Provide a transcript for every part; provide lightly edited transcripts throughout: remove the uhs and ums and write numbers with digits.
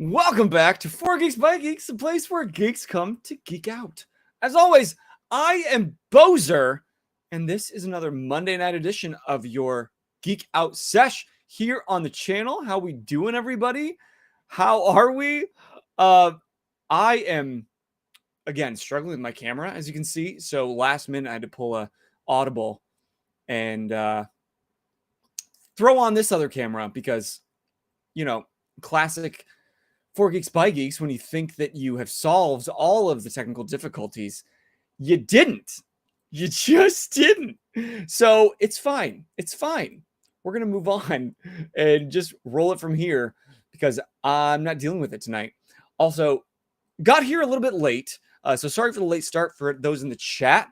Welcome back to 4 Geeks by Geeks, the place where geeks come to geek out. As always, I am Bozer, and this is another Monday night edition of your Geek Out Sesh here on the channel. How we doing, everybody? How are we? I am, again, struggling with my camera, as you can see. So last minute, I had to pull a audible and throw on this other camera because, classic 4 Geeks by Geeks, when you think that you have solved all of the technical difficulties, you didn't. You just didn't. So it's fine. It's fine. We're going to move on and just roll it from here because I'm not dealing with it tonight. Also, got here a little bit late. So sorry for the late start for those in the chat.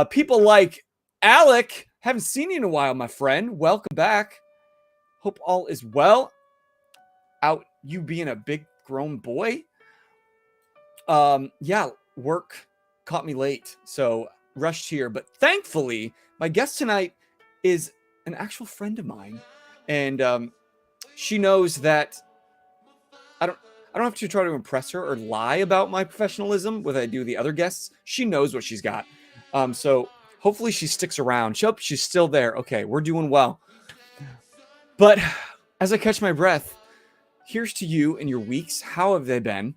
People like Alec, haven't seen you in a while, my friend. Welcome back. Hope all is well. Out you being a big grown boy. Yeah, work caught me late, so rushed here. But thankfully, my guest tonight is an actual friend of mine, and she knows that I don't have to try to impress her or lie about my professionalism with I do the other guests. She knows what she's got. So hopefully she sticks around. She's still there. Okay, we're doing well. But as I catch my breath, here's to you and your weeks. How have they been?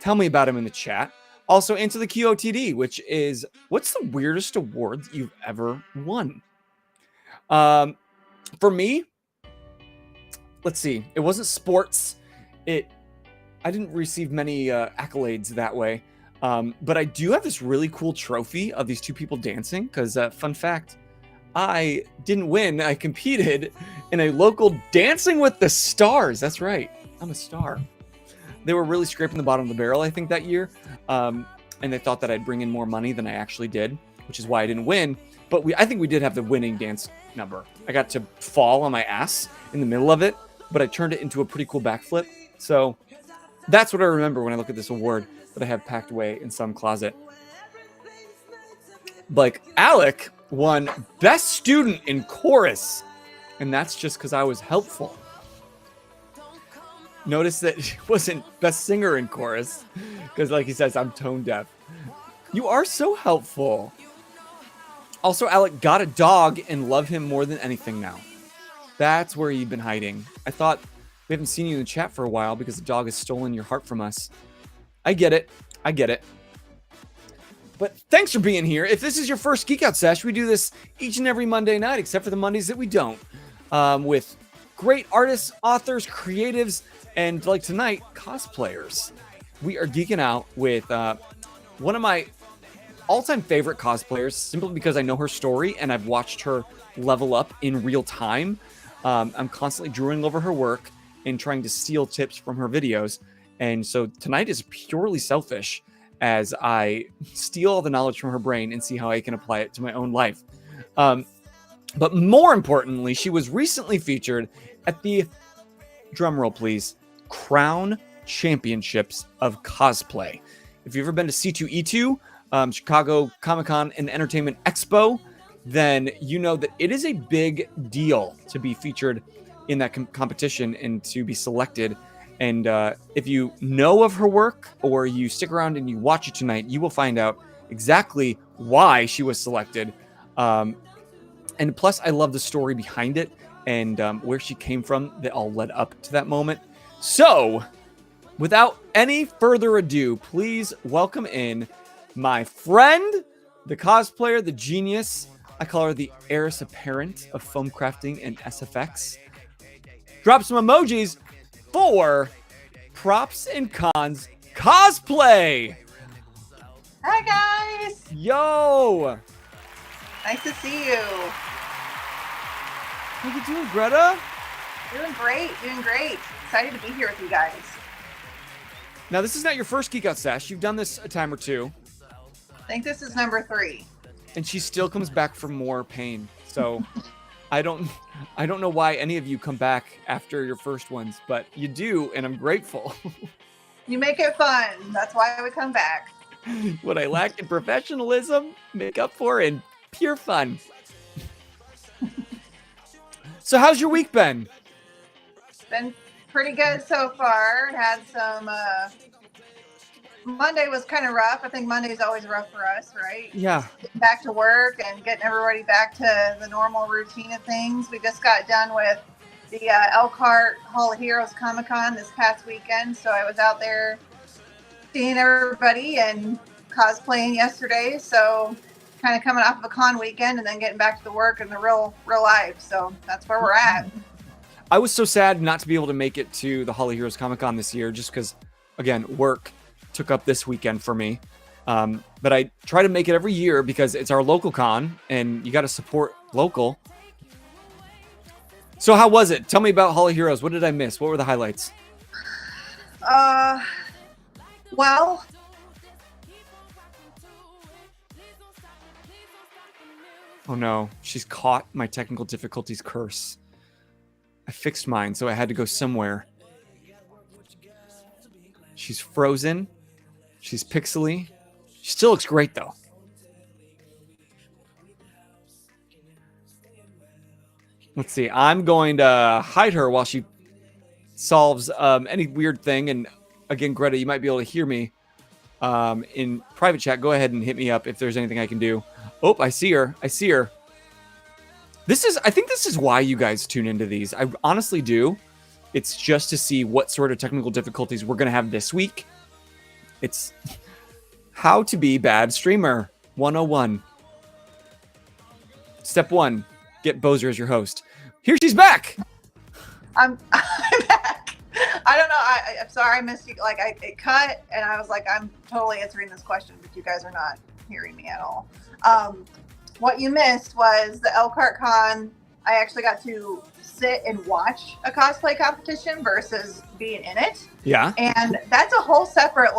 Tell me about them in the chat. Also, answer the QOTD, which is, what's the weirdest award that you've ever won? For me, let's see. It wasn't sports. I didn't receive many accolades that way. But I do have this really cool trophy of these two people dancing. Because, fun fact, I didn't win. I competed in a local Dancing with the Stars. That's right. I'm a star. They were really scraping the bottom of the barrel, I think, that year. And they thought that I'd bring in more money than I actually did, which is why I didn't win. But I think we did have the winning dance number. I got to fall on my ass in the middle of it, but I turned it into a pretty cool backflip. So that's what I remember when I look at this award that I have packed away in some closet. Like, Alec won Best Student in Chorus, and that's just because I was helpful. Notice that he wasn't Best Singer in Chorus, because like he says, I'm tone deaf. You are so helpful. Also, Alec got a dog and love him more than anything now. That's where you've been hiding. I thought we haven't seen you in the chat for a while because the dog has stolen your heart from us. I get it. I get it. But thanks for being here. If this is your first Geek Out Sesh, we do this each and every Monday night, except for the Mondays that we don't, with great artists, authors, creatives, and like tonight, cosplayers. We are geeking out with one of my all-time favorite cosplayers, simply because I know her story and I've watched her level up in real time. I'm constantly drooling over her work and trying to steal tips from her videos. And so tonight is purely selfish as I steal all the knowledge from her brain and see how I can apply it to my own life. But more importantly, she was recently featured at the, drumroll please, Crown Championships of Cosplay. If you've ever been to C2E2, Chicago Comic-Con and Entertainment Expo, then you know that it is a big deal to be featured in that competition and to be selected. And if you know of her work or you stick around and you watch it tonight, you will find out exactly why she was selected. And plus, I love the story behind it and where she came from that all led up to that moment. So, without any further ado, please welcome in my friend, the cosplayer, the genius. I call her the heiress apparent of foam crafting and SFX. Drop some emojis for Props and Cons Cosplay. Hi, guys. Yo. Nice to see you. How you doing, Greta? Doing great. Doing great. Excited to be here with you guys. Now, this is not your first Geek Out Sesh. You've done this a time or two. I think this is number 3. And she still comes back for more pain. So I don't know why any of you come back after your first ones, but you do, and I'm grateful. You make it fun. That's why we come back. What I lack in professionalism, make up for in pure fun. So how's your week been? It's been Pretty good so far. Had some. Monday was kind of rough. I think Monday's always rough for us, right? Yeah. Getting back to work and getting everybody back to the normal routine of things. We just got done with the Elkhart Hall of Heroes Comic Con this past weekend, so I was out there seeing everybody and cosplaying yesterday. So kind of coming off of a con weekend and then getting back to the work and the real life. So that's where we're at. I was so sad not to be able to make it to the Hall of Heroes Comic Con this year, just because, again, work took up this weekend for me. But I try to make it every year because it's our local con and you got to support local. So how was it? Tell me about Hall of Heroes. What did I miss? What were the highlights? Well, oh no, she's caught my technical difficulties curse. I fixed mine, so I had to go somewhere. She's frozen. She's pixely. She still looks great, though. Let's see. I'm going to hide her while she solves any weird thing. And again, Greta, you might be able to hear me in private chat. Go ahead and hit me up if there's anything I can do. Oh, I see her. I see her. I think this is why you guys tune into these. I honestly do. It's just to see what sort of technical difficulties we're going to have this week. It's how to be bad streamer 101. Step 1, get Bozer as your host. Here she's back. I'm back. I don't know. I'm sorry I missed you. Like it cut and I was like, I'm totally answering this question, but you guys are not hearing me at all. What you missed was the Elkhart Con. I actually got to sit and watch a cosplay competition versus being in it. Yeah. And that's a whole separate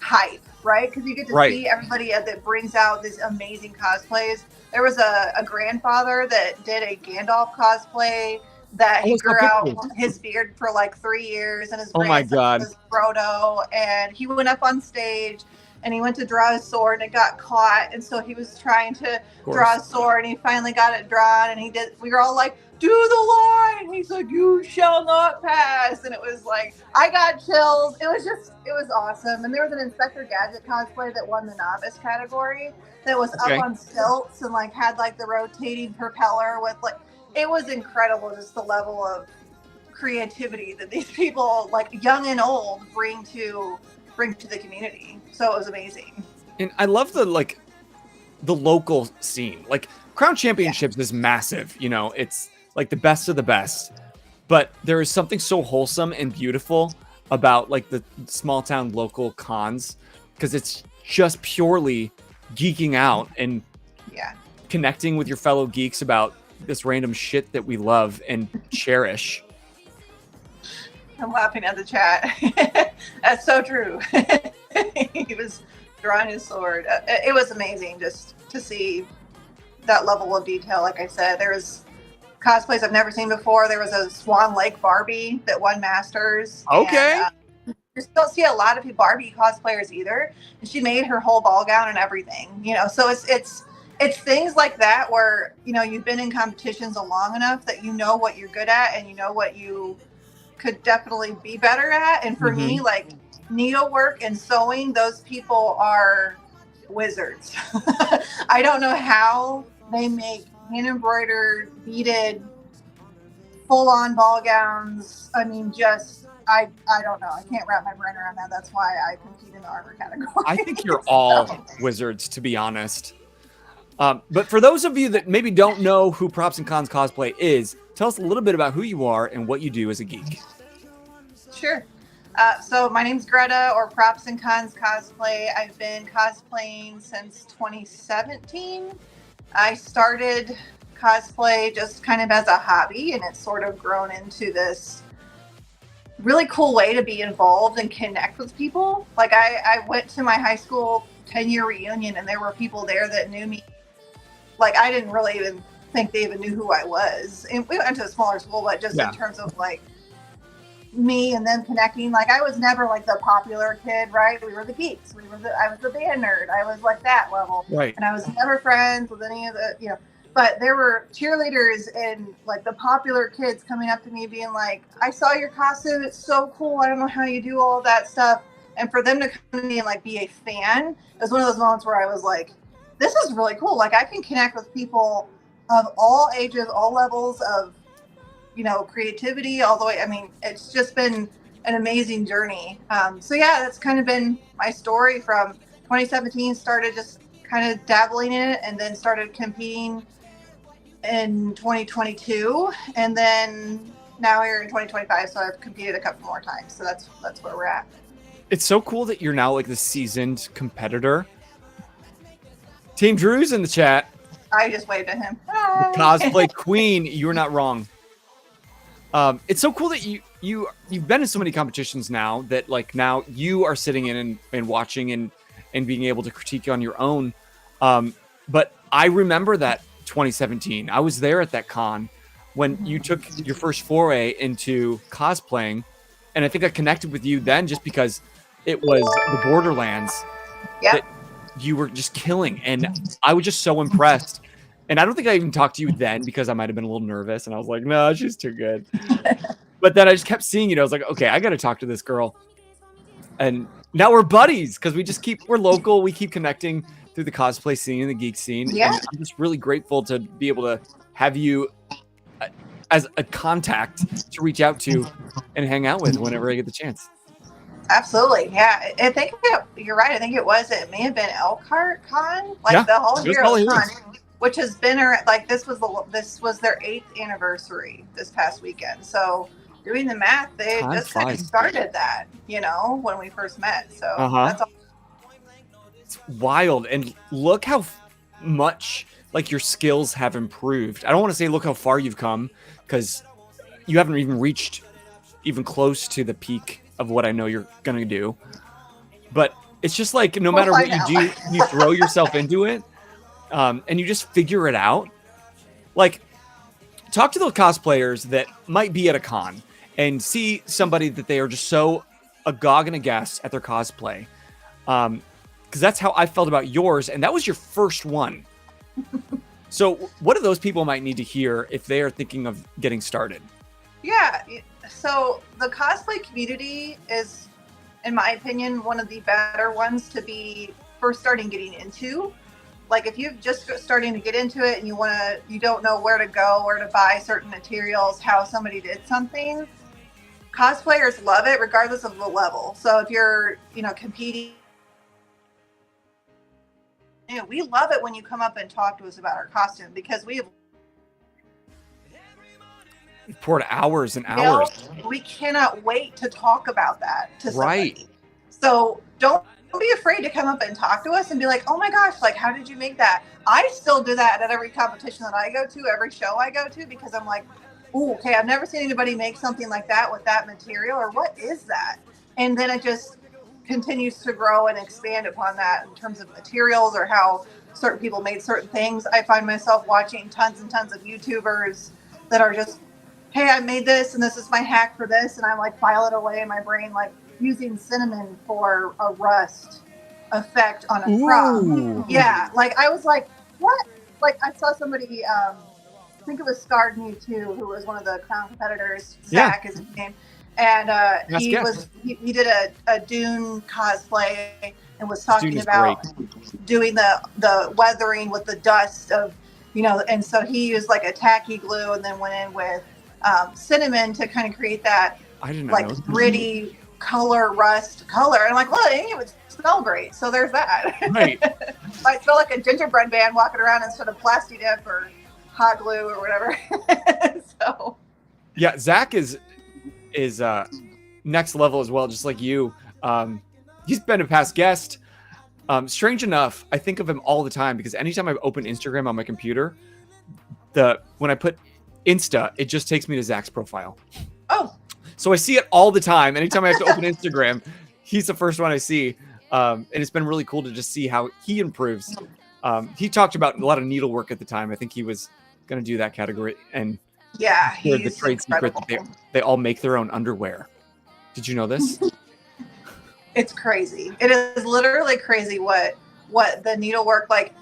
hype, right? Because you get to see everybody that brings out these amazing cosplays. There was a grandfather that did a Gandalf cosplay that he grew out his beard for 3 years, and his grandson was Frodo, and he went up on stage and he went to draw his sword and it got caught, and so he was trying to draw a sword and he finally got it drawn, and we were all like, do the line, and he's like, you shall not pass, and it was like, I got chills. It was awesome. And there was an Inspector Gadget cosplay that won the novice category that was up on stilts and had the rotating propeller with it was incredible, just the level of creativity that these people, young and old, bring to the community. So it was amazing. And I love the local scene. Crown Championships is massive, it's the best of the best. But there is something so wholesome and beautiful about the small town local cons, because it's just purely geeking out and connecting with your fellow geeks about this random shit that we love and cherish. I'm laughing at the chat. That's so true. He was drawing his sword. It was amazing just to see that level of detail. Like I said, there was cosplays I've never seen before. There was a Swan Lake Barbie that won Masters. Okay. And, you don't see a lot of Barbie cosplayers either. And she made her whole ball gown and everything. So it's things like that where, you've been in competitions long enough that you know what you're good at and you know what you could definitely be better at. And for me, needlework and sewing, those people are wizards. I don't know how they make hand embroidered, beaded, full-on ball gowns. I mean, I don't know. I can't wrap my brain around that. That's why I compete in the armor category. I think you're all wizards, to be honest. But for those of you that maybe don't know who Props and Cons Cosplay is, tell us a little bit about who you are and what you do as a geek. Sure. So my name's Greta, or Props and Cons Cosplay. I've been cosplaying since 2017. I started cosplay just kind of as a hobby, and it's sort of grown into this really cool way to be involved and connect with people. I went to my high school 10-year reunion, and there were people there that knew me. I didn't really even think they even knew who I was. And we went to a smaller school, but just in terms of me and them connecting, I was never the popular kid, right? We were the geeks. I was the band nerd. I was that level. Right. And I was never friends with any of the, But there were cheerleaders and like the popular kids coming up to me being like, I saw your costume. It's so cool. I don't know how you do all of that stuff. And for them to come to me and like be a fan, it was one of those moments where I was like, this is really cool. Like I can connect with people of all ages, all levels of, you know, creativity all the way. I mean, it's just been an amazing journey. So yeah, that's kind of been my story from 2017, started just kind of dabbling in it and then started competing in 2022, and then now here in 2025. So I've competed a couple more times. So that's where we're at. It's so cool that you're now like the seasoned competitor. Team Drew's in the chat. I just waved at him. Hi. Cosplay queen, you're not wrong. It's so cool that you've been in so many competitions now that like now you are sitting in and watching and being able to critique on your own. But I remember that 2017. I was there at that con when you took your first foray into cosplaying, and I think I connected with you then just because it was the Borderlands that you were just killing, and I was just so impressed. And I don't think I even talked to you then because I might have been a little nervous, and I was like, no, she's too good. But then I just kept seeing you. I was like, okay, I got to talk to this girl. And now we're buddies because we're local. We keep connecting through the cosplay scene and the geek scene. Yeah. And I'm just really grateful to be able to have you as a contact to reach out to and hang out with whenever I get the chance. Absolutely. Yeah. I think you're right. I think it may have been Elkhart Con, like the whole year of Con, which has been like this was their 8th anniversary this past weekend. So doing the math, they just kind of started that, you know, when we first met. So that's all. It's wild. And look how much like your skills have improved. I don't want to say look how far you've come because you haven't even reached even close to the peak of what I know you're going to do. But it's just like no matter what you do, you throw yourself into it and you just figure it out. Like talk to those cosplayers that might be at a con and see somebody that they are just so agog and aghast at their cosplay. Because that's how I felt about yours, and that was your first one. So what do those people might need to hear if they are thinking of getting started? Yeah, so the cosplay community is, in my opinion, one of the better ones to be first starting getting into. Like if you're just starting to get into it and you don't know where to go, where to buy certain materials, how somebody did something, cosplayers love it regardless of the level. So if you're, competing, we love it when you come up and talk to us about our costume because we've poured hours and hours. We cannot wait to talk about that to somebody. Right. So don't be afraid to come up and talk to us and be like, oh my gosh, like, how did you make that? I still do that at every competition that I go to, every show I go to, because I'm like, ooh, okay, I've never seen anybody make something like that with that material, or what is that? And then it just continues to grow and expand upon that in terms of materials or how certain people made certain things. I find myself watching tons and tons of YouTubers that are just, hey, I made this and this is my hack for this, and I like file it away in my brain, like using cinnamon for a rust effect on a prop. Yeah, like I was like, what? Like I saw somebody, I think it was Scarred Me Too, who was one of the crown competitors. Zach is his name. And he did a Dune cosplay and was talking about doing the weathering with the dust of, and so he used like a tacky glue and then went in with cinnamon to kind of create that gritty rust color. And I'm like, well, it would smell great. So there's that. Right. I smell like a gingerbread man walking around instead of plasti dip or hot glue or whatever. So yeah, Zach is next level as well, just like you. He's been a past guest. Strange enough, I think of him all the time because anytime I open Instagram on my computer, when I put Insta, it just takes me to Zach's profile. Oh. So I see it all the time. Anytime I have to open Instagram, he's the first one I see. And it's been really cool to just see how he improves. He talked about a lot of needlework at the time. I think he was going to do that category. And yeah, the trade secret that they all make their own underwear. Did you know this? It's crazy. It is literally crazy what the needlework, like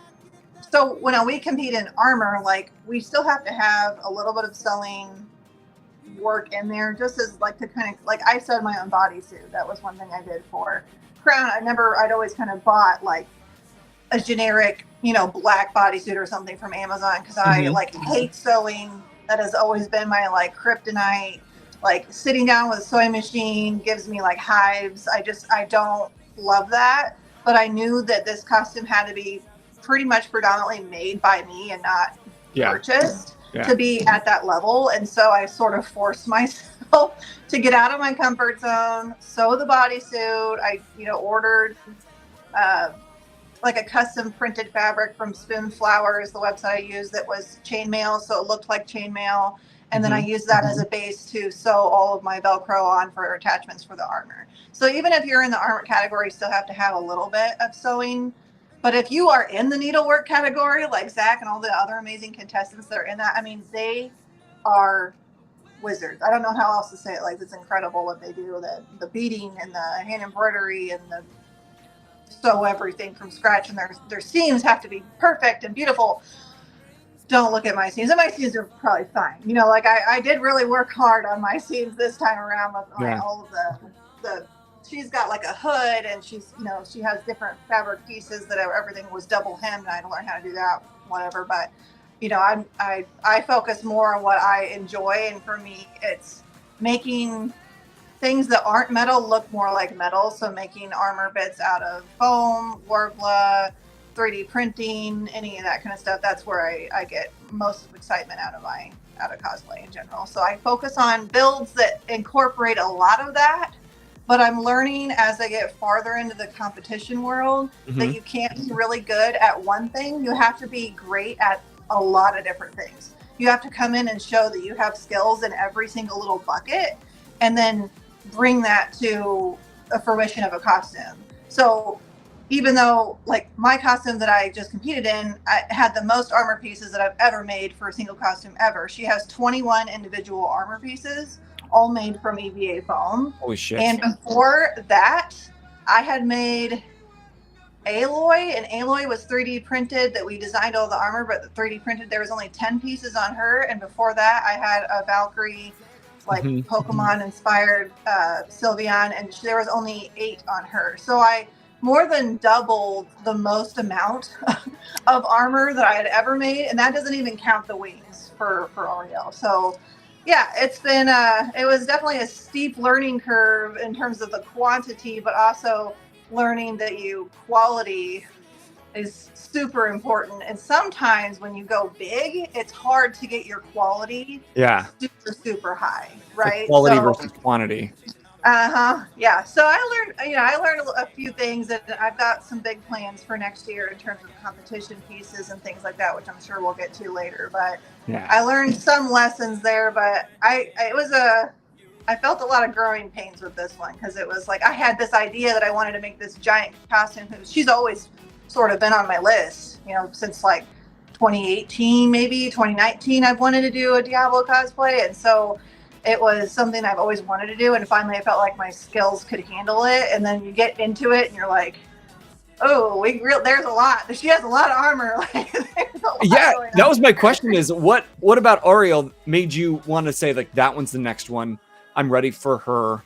So when we compete in armor, like we still have to have a little bit of sewing work in there, just as like to kind of like I sewed my own bodysuit. That was one thing I did for Crown. I'd always kind of bought like a generic, black bodysuit or something from Amazon because I like hate sewing. That has always been my like kryptonite. Like sitting down with a sewing machine gives me like hives. I don't love that. But I knew that this costume had to be pretty much predominantly made by me and not purchased to be at that level. And so I sort of forced myself to get out of my comfort zone, sew the bodysuit. I, ordered like a custom printed fabric from Spoon Flower is the website I used that was chainmail. So it looked like chainmail. And then I used that as a base to sew all of my Velcro on for attachments for the armor. So even if you're in the armor category, you still have to have a little bit of sewing. But if you are in the needlework category, like Zach and all the other amazing contestants that are in that, I mean, they are wizards. I don't know how else to say it. Like, it's incredible what they do. The beading and the hand embroidery and the sew everything from scratch. And their seams have to be perfect and beautiful. Don't look at my seams. And my seams are probably fine. Like I did really work hard on my seams this time around with all of the she's got like a hood and she's, she has different fabric pieces that everything was double hemmed. And I had to learn how to do that, whatever. But, I focus more on what I enjoy. And for me, it's making things that aren't metal look more like metal. So making armor bits out of foam, Worbla, 3D printing, any of that kind of stuff. That's where I get most of excitement out of cosplay in general. So I focus on builds that incorporate a lot of that, but I'm learning as I get farther into the competition world that you can't be really good at one thing. You have to be great at a lot of different things. You have to come in and show that you have skills in every single little bucket and then bring that to a fruition of a costume. So even though like my costume that I just competed in, I had the most armor pieces that I've ever made for a single costume ever. She has 21 individual armor pieces, all made from EVA foam. Holy shit. And before that, I had made Aloy, and Aloy was 3D printed that we designed all the armor, but the 3D printed, there was only 10 pieces on her. And before that, I had a Valkyrie, like Pokemon inspired Sylveon, and there was only 8 on her. So I more than doubled the most amount of armor that I had ever made. And that doesn't even count the wings for Ariel. So yeah, it's been, it was definitely a steep learning curve in terms of the quantity, but also learning that quality is super important. And sometimes when you go big, it's hard to get your quality super high, right? Like quality versus quantity. Yeah. So I learned a few things, and I've got some big plans for next year in terms of competition pieces and things like that, which I'm sure we'll get to later. But I learned some lessons there, but I felt a lot of growing pains with this one because it was like I had this idea that I wanted to make this giant costume. She's always sort of been on my list, since like 2018, maybe 2019. I've wanted to do a Diablo cosplay, and so it was something I've always wanted to do, and finally I felt like my skills could handle it. And then you get into it and you're like, oh, there's a lot. She has a lot of armor. Like, that was my question is what about Ariel made you want to say like that one's the next one? I'm ready for her.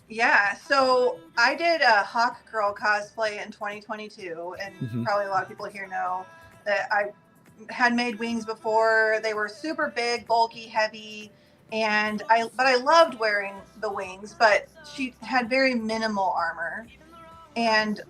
Yeah, so I did a Hawk Girl cosplay in 2022, and probably a lot of people here know that I had made wings before. They were super big, bulky, heavy. But I loved wearing the wings, but she had very minimal armor. And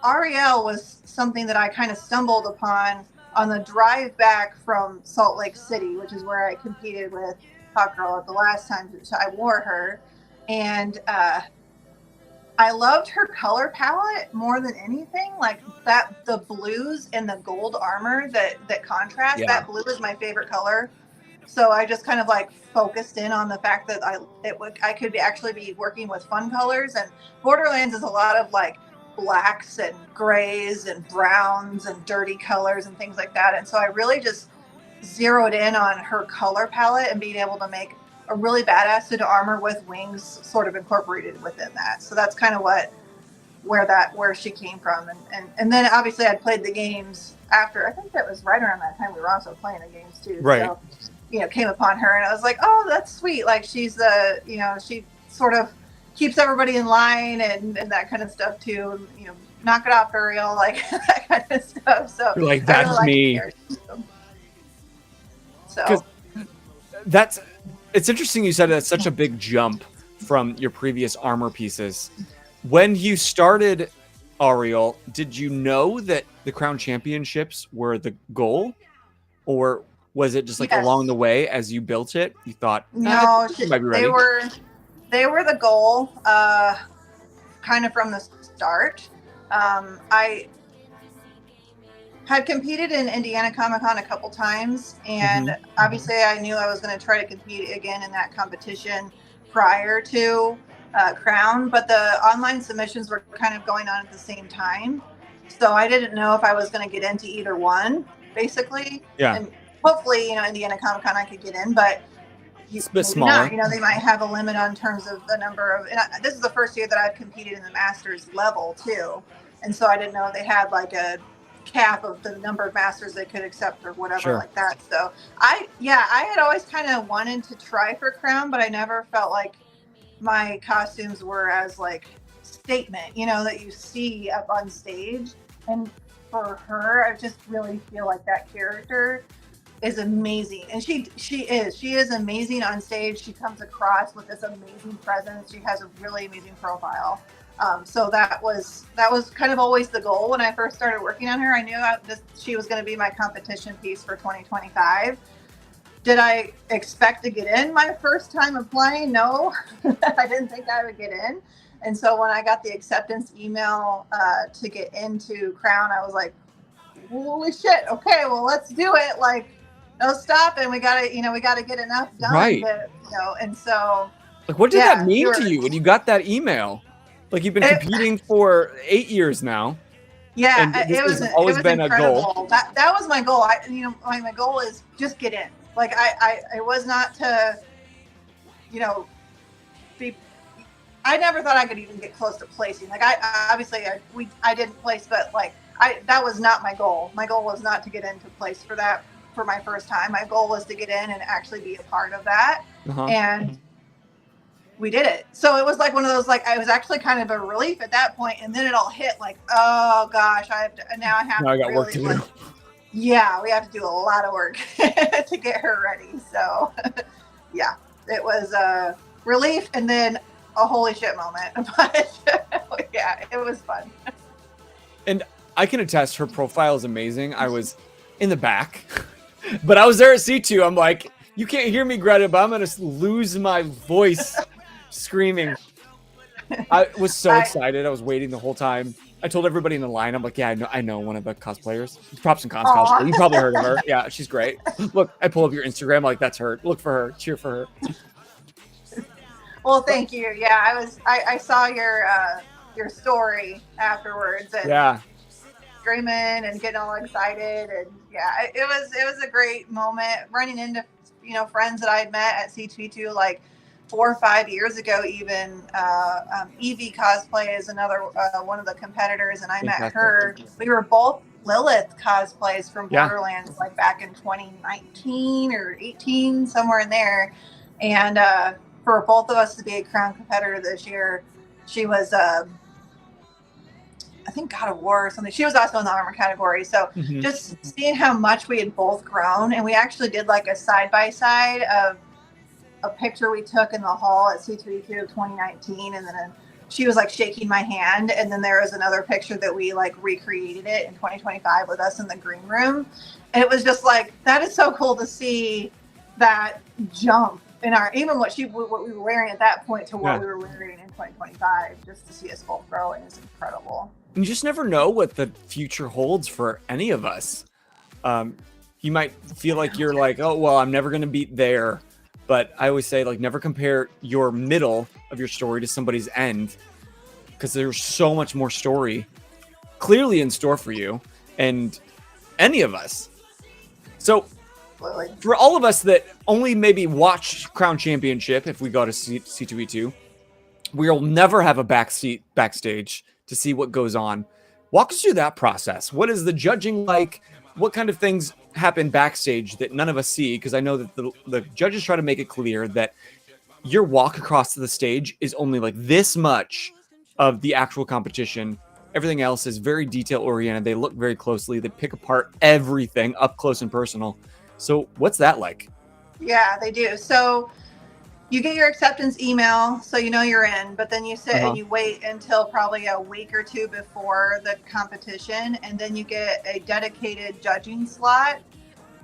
Ariel was something that I kind of stumbled upon on the drive back from Salt Lake City, which is where I competed with Hot Girl at the last time I wore her. And I loved her color palette more than anything. Like the blues and the gold armor that contrast, that blue is my favorite color. So I just kind of like focused in on the fact that I could actually be working with fun colors. And Borderlands is a lot of like blacks and grays and browns and dirty colors and things like that. And so I really just zeroed in on her color palette and being able to make a really badass suit of armor with wings sort of incorporated within that. So that's kind of what where she came from, and then obviously I'd played the games after. I think that was right around that time we were also playing the games too. Right. So, came upon her and I was like, oh, that's sweet. Like she's she sort of keeps everybody in line and that kind of stuff too. Knock it off, Ariel, like that kind of stuff. So you're like, that's me. So it's interesting you said that's such a big jump from your previous armor pieces. When you started Ariel, did you know that the Crown Championships were the goal? Or was it just like along the way as you built it, you thought, no, might be ready? They were the goal, kind of from the start. I had competed in Indiana Comic-Con a couple times, and obviously I knew I was going to try to compete again in that competition prior to Crown, but the online submissions were kind of going on at the same time. So I didn't know if I was going to get into either one, basically. Yeah. And hopefully, Indiana Comic-Con I could get in, but it's a bit smaller. Not. They might have a limit on terms of the number of, this is the first year that I've competed in the Masters level too. And so I didn't know if they had like a cap of the number of Masters they could accept or whatever like that. So I had always kind of wanted to try for Crown, but I never felt like my costumes were as like statement, that you see up on stage. And for her, I just really feel like that character is amazing. And she is amazing on stage. She comes across with this amazing presence. She has a really amazing profile. So that was kind of always the goal when I first started working on her. I knew she was going to be my competition piece for 2025. Did I expect to get in my first time of playing? No, I didn't think I would get in. And so when I got the acceptance email to get into Crown, I was like, holy shit. Okay, well, let's do it. Like, no stopping. We gotta get enough done. Right. And so. Like, what did that mean to you when you got that email? Like, you've been competing for 8 years now. Yeah, it was always been incredible. a goal. That was my goal. My goal is just get in. Like it was not to, be. I never thought I could even get close to placing. Like I didn't place, but like that was not my goal. My goal was not to get into place for my first time. My goal was to get in and actually be a part of that. And we did it. So it was like one of those, like, I was actually kind of a relief at that point, and then it all hit like, oh gosh, I got work to do. Yeah, we have to do a lot of work to get her ready. So yeah, it was a relief and then a holy shit moment. But yeah, it was fun. And I can attest, her profile is amazing. I was in the back, but I was there at C2. I'm like, you can't hear me, Greta, but I'm going to lose my voice screaming. I was so excited. I was waiting the whole time. I told everybody in the line, I'm like, yeah, I know one of the cosplayers. Props and cons cosplayer. You probably heard of her. Yeah, she's great. Look, I pull up your Instagram. I'm like, that's her. Look for her. Cheer for her. Well, thank you. Yeah, I saw your story afterwards and screaming and getting all excited, and yeah, it was a great moment running into friends that I had met at C2 like 4 or 5 years ago even. Evie Cosplay is another one of the competitors, and I met her. We were both Lilith cosplays from Borderlands like back in 2019 or 18, somewhere in there. And for both of us to be a Crown competitor this year, she was I think God of War or something. She was also in the armor category. So just seeing how much we had both grown, and we actually did like a side-by-side of a picture we took in the hall at C2E2 of 2019, and then she was like shaking my hand, and then there was another picture that we like recreated it in 2025 with us in the green room, and it was just like, that is so cool to see that jump in our, even what we were wearing at that point to what we were wearing in 2025, just to see us both growing is incredible. You just never know what the future holds for any of us. You might feel like you're like, oh, well, I'm never going to beat there. But I always say, like, never compare your middle of your story to somebody's end, because there's so much more story clearly in store for you and any of us. So for all of us that only maybe watch Crown Championship, if we go to C2E2, we'll never have a backstage to see what goes on. Walk us through that process. What is the judging like? What kind of things happen backstage that none of us see? Because I know that the judges try to make it clear that your walk across the stage is only like this much of the actual competition. Everything else is very detail oriented. They look very closely. They pick apart everything up close and personal. So what's that like? Yeah, they do. So you get your acceptance email, so you know you're in, but then you sit and you wait until probably a week or two before the competition, and then you get a dedicated judging slot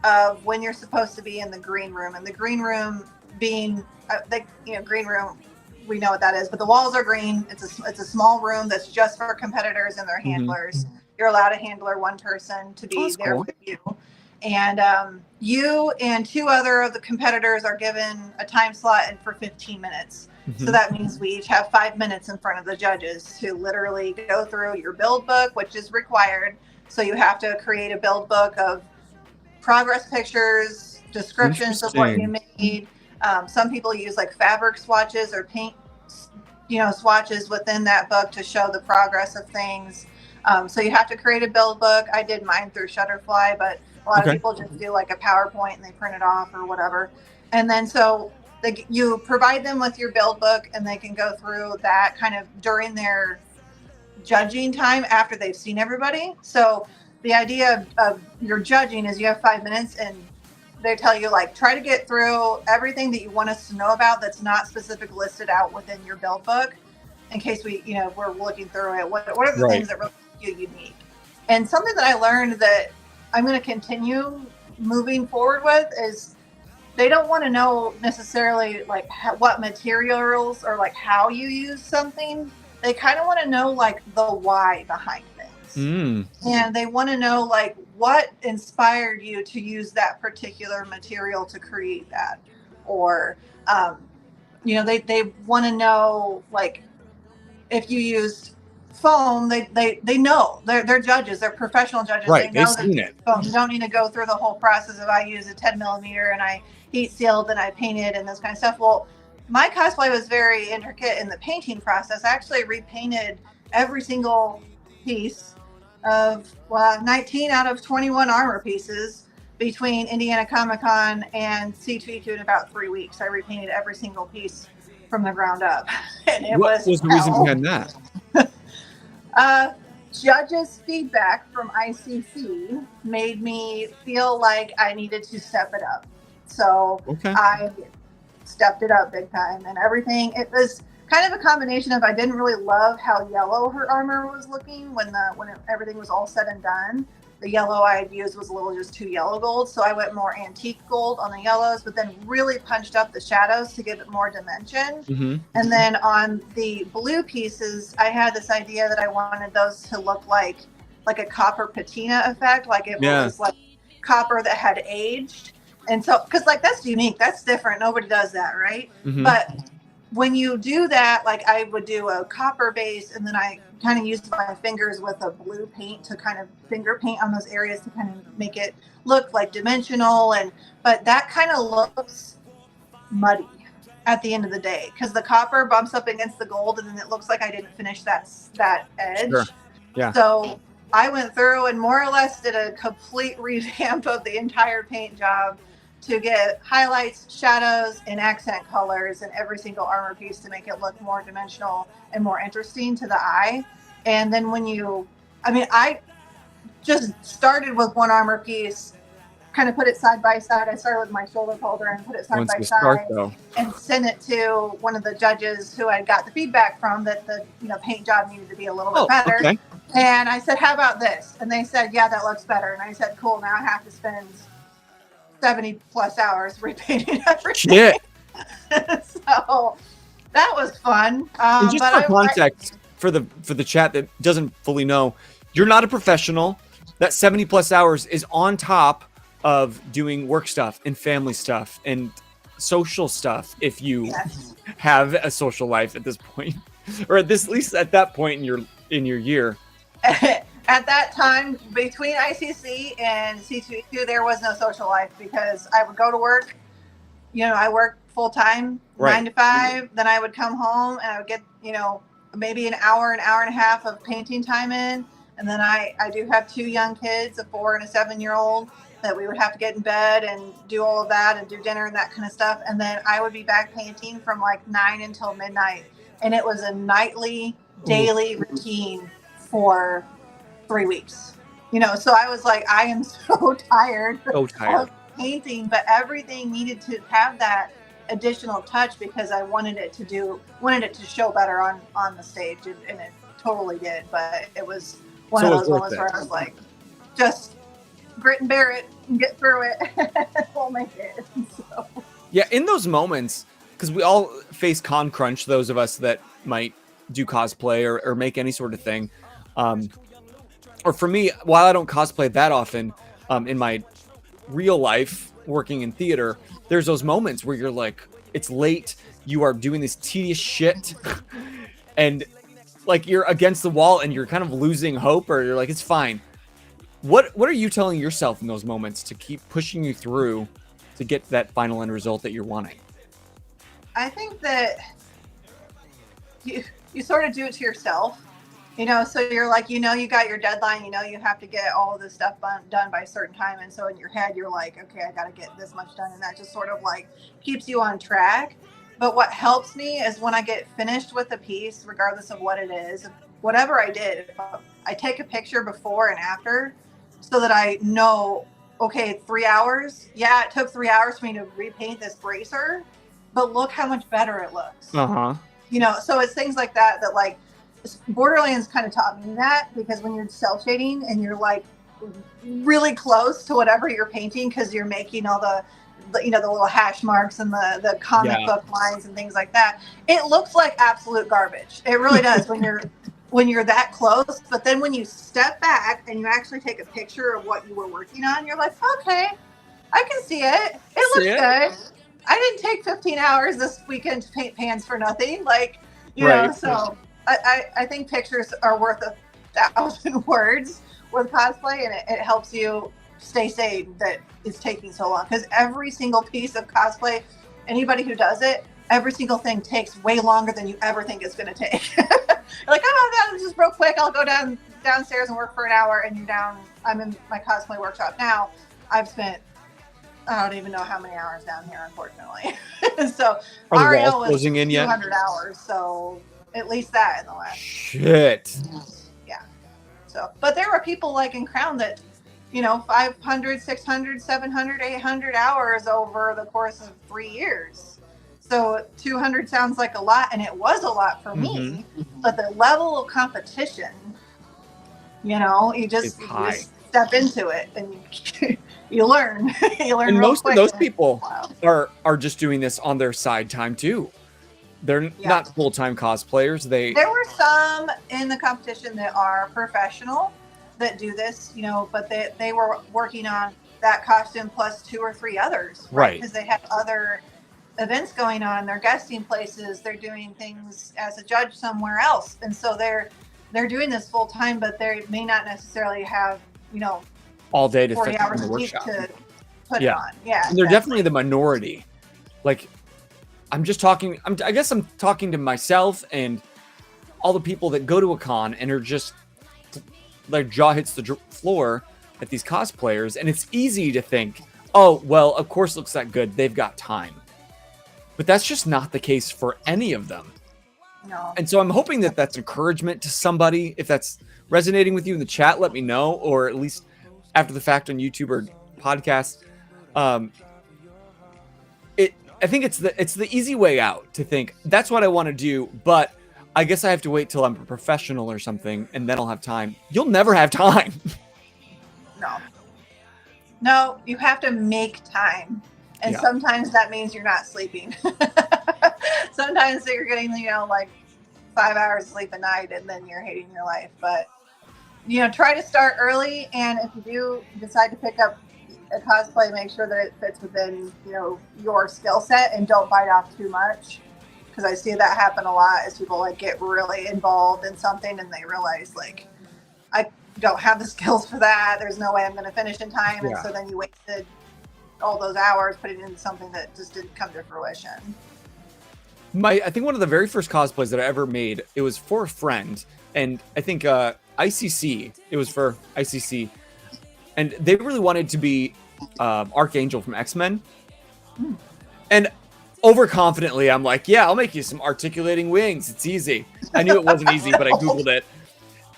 of when you're supposed to be in the green room. And the green room being, green room, we know what that is, but the walls are green. It's a small room that's just for competitors and their handlers. You're allowed a handler, one person, to be there with you. And you and two other of the competitors are given a time slot and for 15 minutes. So that means we each have 5 minutes in front of the judges to literally go through your build book, which is required. So you have to create a build book of progress pictures, descriptions of what you made. Some people use like fabric swatches or paint, swatches within that book to show the progress of things. So you have to create a build book. I did mine through Shutterfly, but a lot of people just do like a PowerPoint and they print it off or whatever. And then so you provide them with your build book, and they can go through that kind of during their judging time after they've seen everybody. So the idea of your judging is you have 5 minutes, and they tell you like try to get through everything that you want us to know about that's not specifically listed out within your build book, in case we're looking through it. What are the things that really make you unique? And something that I learned that I'm going to continue moving forward with is they don't want to know necessarily like what materials or like how you use something. They kind of want to know like the why behind things. And they want to know like what inspired you to use that particular material to create that. Or, they want to know like if you used foam, they know they're judges, they're professional judges. Right, They know they've seen it. Foam. You don't need to go through the whole process of I use a 10 millimeter and I heat sealed and I painted and this kind of stuff. Well, my cosplay was very intricate in the painting process. I actually repainted every single piece of 19 out of 21 armor pieces between Indiana Comic-Con and C2E2 in about 3 weeks. I repainted every single piece from the ground up. And what was the reason behind that? Judges' feedback from ICC made me feel like I needed to step it up. So I stepped it up big time, and everything. It was kind of a combination of I didn't really love how yellow her armor was looking when everything was all said and done. The yellow I had used was a little just too yellow gold, so I went more antique gold on the yellows, but then really punched up the shadows to give it more dimension. And then on the blue pieces, I had this idea that I wanted those to look like a copper patina effect, like it was like copper that had aged. And so, because like that's unique, that's different. Nobody does that, right? But when you do that, like I would do a copper base, and then I kind of used my fingers with a blue paint to kind of finger paint on those areas to kind of make it look like dimensional. But that kind of looks muddy at the end of the day because the copper bumps up against the gold, and then it looks like I didn't finish that edge. So I went through and more or less did a complete revamp of the entire paint job to get highlights, shadows, and accent colors in every single armor piece to make it look more dimensional and more interesting to the eye. And then I just started with one armor piece, kind of put it side by side. I started with my shoulder holder and put it side by side and sent it to one of the judges who I got the feedback from that the paint job needed to be a little bit better. And I said, how about this? And they said, yeah, that looks better. And I said, cool, now I have to spend 70 plus hours repainting everything. So that was fun. And just for context, for the chat that doesn't fully know, you're not a professional. That 70 plus hours is on top of doing work stuff and family stuff and social stuff. If you have a social life at this point, or at least at that point in your year. At that time, between ICC and C2E2, there was no social life because I would go to work. I worked full time, 9 to 5. Then I would come home and I would get, maybe an hour and a half of painting time in. And then I do have 2 young kids, a 4 and a 7-year-old, that we would have to get in bed and do all of that and do dinner and that kind of stuff. And then I would be back painting from like 9 until midnight. And it was a nightly, daily routine for 3 weeks. You know, so I was like, I am so tired of painting, but everything needed to have that additional touch because I wanted it to show better on the stage, and it totally did. But it was one of those moments where I was like, just grit and bear it and get through it. We'll make it. So. Yeah, in those moments, because we all face con crunch, those of us that might do cosplay or make any sort of thing. Or for me, while I don't cosplay that often, in my real life working in theater, there's those moments where you're like, it's late, you are doing this tedious shit, and like you're against the wall and you're kind of losing hope, or you're like, it's fine. What are you telling yourself in those moments to keep pushing you through to get to that final end result that you're wanting? I think that you sort of do it to yourself, you know, so you're like, you know, you got your deadline, you know, you have to get all of this stuff done by a certain time. And so in your head, you're like, okay, I got to get this much done. And that just sort of like keeps you on track. But what helps me is when I get finished with a piece, regardless of what it is, whatever I did, I take a picture before and after so that I know, okay, 3 hours. Yeah, it took 3 hours for me to repaint this bracer, but look how much better it looks. You know, so it's things like that like Borderlands kind of taught me that, because when you're cel shading and you're like really close to whatever you're painting because you're making all the you know, the little hash marks and the comic book lines and things like that, it looks like absolute garbage. It really does when you're that close. But then when you step back and you actually take a picture of what you were working on, you're like, okay, I can see it. It looks good. I didn't take 15 hours this weekend to paint pans for nothing. Like, you know, so I think pictures are worth 1,000 words with cosplay, and it helps you stay sane that it's taking so long, because every single piece of cosplay, anybody who does it, every single thing takes way longer than you ever think it's going to take. Like, oh, that's just real quick. I'll go downstairs and work for an hour, and you're down. I'm in my cosplay workshop now. I've spent, I don't even know how many hours down here, unfortunately. So Ario was 200 hours, so at least that in the last. Shit. Yeah. So, but there were people like in Crown that, you know, 500, 600, 700, 800 hours over the course of 3 years. So 200 sounds like a lot, and it was a lot for me. But the level of competition, you know, you just step into it and you learn. You learn. And most of those people are just doing this on their side time too. They're not full-time cosplayers. There were some in the competition that are professional that do this, you know, but they were working on that costume plus 2 or 3 others, right? Because they have other events going on. They're guesting places. They're doing things as a judge somewhere else, and so they're doing this full time, but they may not necessarily have, you know, all day to 40 fit hours in the a week workshop to put it on. Yeah, and they're definitely the minority. Like, I guess I'm talking to myself and all the people that go to a con and are just, their jaw hits the floor at these cosplayers, and it's easy to think, oh, well, of course it looks that good, they've got time. But that's just not the case for any of them. No. And so I'm hoping that that's encouragement to somebody. If that's resonating with you in the chat, let me know, or at least after the fact on YouTube or podcast. I think it's the easy way out to think that's what I want to do, but I guess I have to wait till I'm a professional or something, and then I'll have time. You'll never have time. No, you have to make time. And sometimes that means you're not sleeping. Sometimes you're getting, you know, like 5 hours of sleep a night, and then you're hating your life. But, you know, try to start early. And if you do decide to pick up a cosplay, make sure that it fits within, you know, your skill set, and don't bite off too much. Because I see that happen a lot as people like get really involved in something and they realize, like, I don't have the skills for that. There's no way I'm going to finish in time. And so then you wasted all those hours putting into something that just didn't come to fruition. I think one of the very first cosplays that I ever made, it was for a friend, and I think ICC. It was for ICC, and they really wanted to be Archangel from X-Men. And overconfidently, I'm like, yeah, I'll make you some articulating wings. It's easy. I knew it wasn't easy, but I Googled it.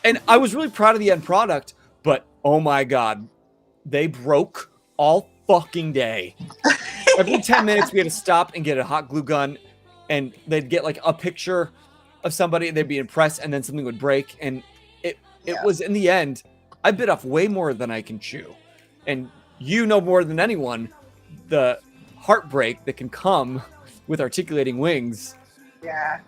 And I was really proud of the end product, but oh my God, they broke all fucking day. Every 10 minutes, we had to stop and get a hot glue gun, and they'd get like a picture of somebody, and they'd be impressed, and then something would break. And it was, in the end, I bit off way more than I can chew. And you know more than anyone the heartbreak that can come with articulating wings. Yeah,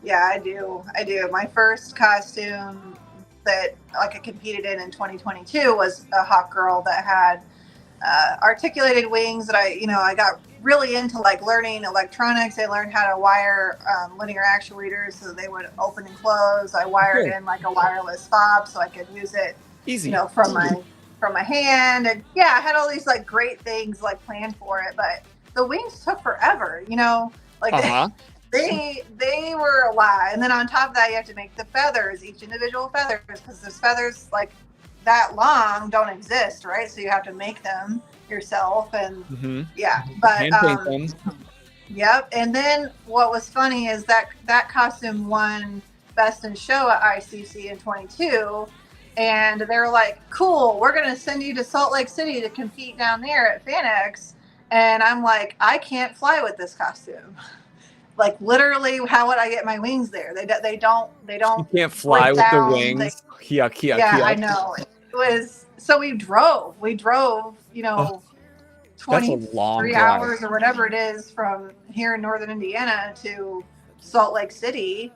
I do. My first costume that like I competed in 2022 was a hawk girl that had articulated wings. That I got really into like learning electronics. I learned how to wire linear actuators so they would open and close. I wired in like a wireless fob so I could use it easy, from my hand. And yeah, I had all these like great things like planned for it, but the wings took forever, like they were a lot. And then on top of that, you have to make the feathers, each individual feathers, because those feathers like that long don't exist, right? So you have to make them yourself. And yep. And then what was funny is that costume won Best in Show at ICC in 22. And they were like, cool, we're going to send you to Salt Lake City to compete down there at FanX. And I'm like, I can't fly with this costume. Like literally, how would I get my wings there? They don't. You can't fly with the wings. Yuck. I know. It was, so we drove, 23 hours or whatever it is from here in Northern Indiana to Salt Lake City.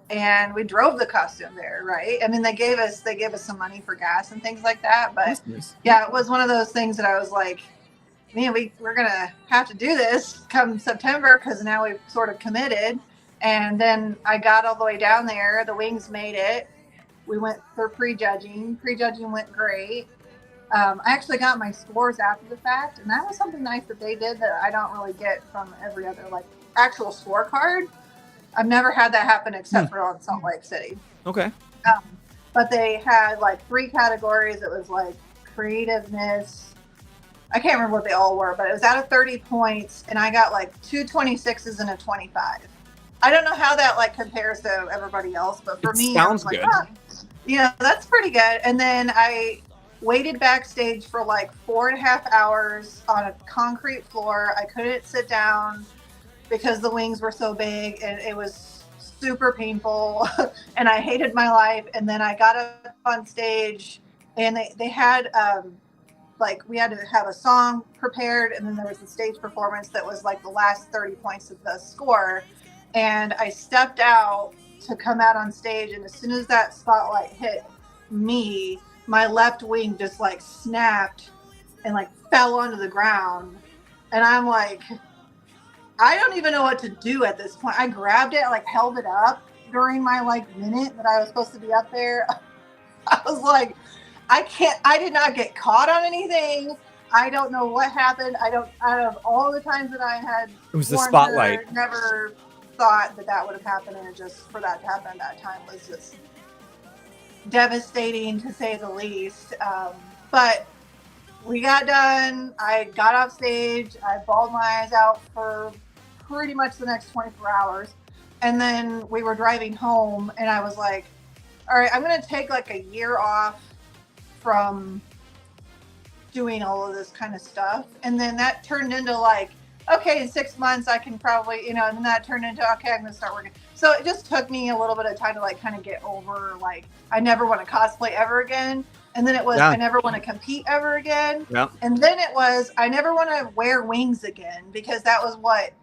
And we drove the costume there, right? I mean, they gave us some money for gas and things like that. But yeah, it was one of those things that I was like, man, we're going to have to do this come September because now we've sort of committed. And then I got all the way down there. The wings made it. We went for pre-judging. Pre-judging went great. I actually got my scores after the fact. And that was something nice that they did that I don't really get from every other, like, actual scorecard. I've never had that happen except for on Salt Lake City. Okay. But they had, like, 3 categories. It was, like, creativeness. I can't remember what they all were, but it was out of 30 points, and I got like 2 26s and a 25. I don't know how that like compares to everybody else, but for me, sounds I was good. like, that's pretty good. And then I waited backstage for like 4.5 hours on a concrete floor. I couldn't sit down because the wings were so big, and it was super painful, and I hated my life. And then I got up on stage, and they had like we had to have a song prepared, and then there was a stage performance that was like the last 30 points of the score. And I stepped out to come out on stage, and as soon as that spotlight hit me, my left wing just like snapped and like fell onto the ground. And I'm like, I don't even know what to do at this point. I grabbed it, like held it up during my like minute that I was supposed to be up there. I was like, I did not get caught on anything. I don't know what happened. Out of all the times that I had, it was the spotlight. Never thought that would have happened, and just for that to happen at that time was just devastating to say the least. But we got done. I got off stage. I bawled my eyes out for pretty much the next 24 hours. And then we were driving home, and I was like, all right, I'm going to take like a year off from doing all of this kind of stuff. And then that turned into like, okay, in 6 months I can probably, and then that turned into, okay, I'm going to start working. So it just took me a little bit of time to like kind of get over, like, I never want to cosplay ever again. And then it was, I never want to compete ever again. Yeah. And then it was, I never want to wear wings again, because that was what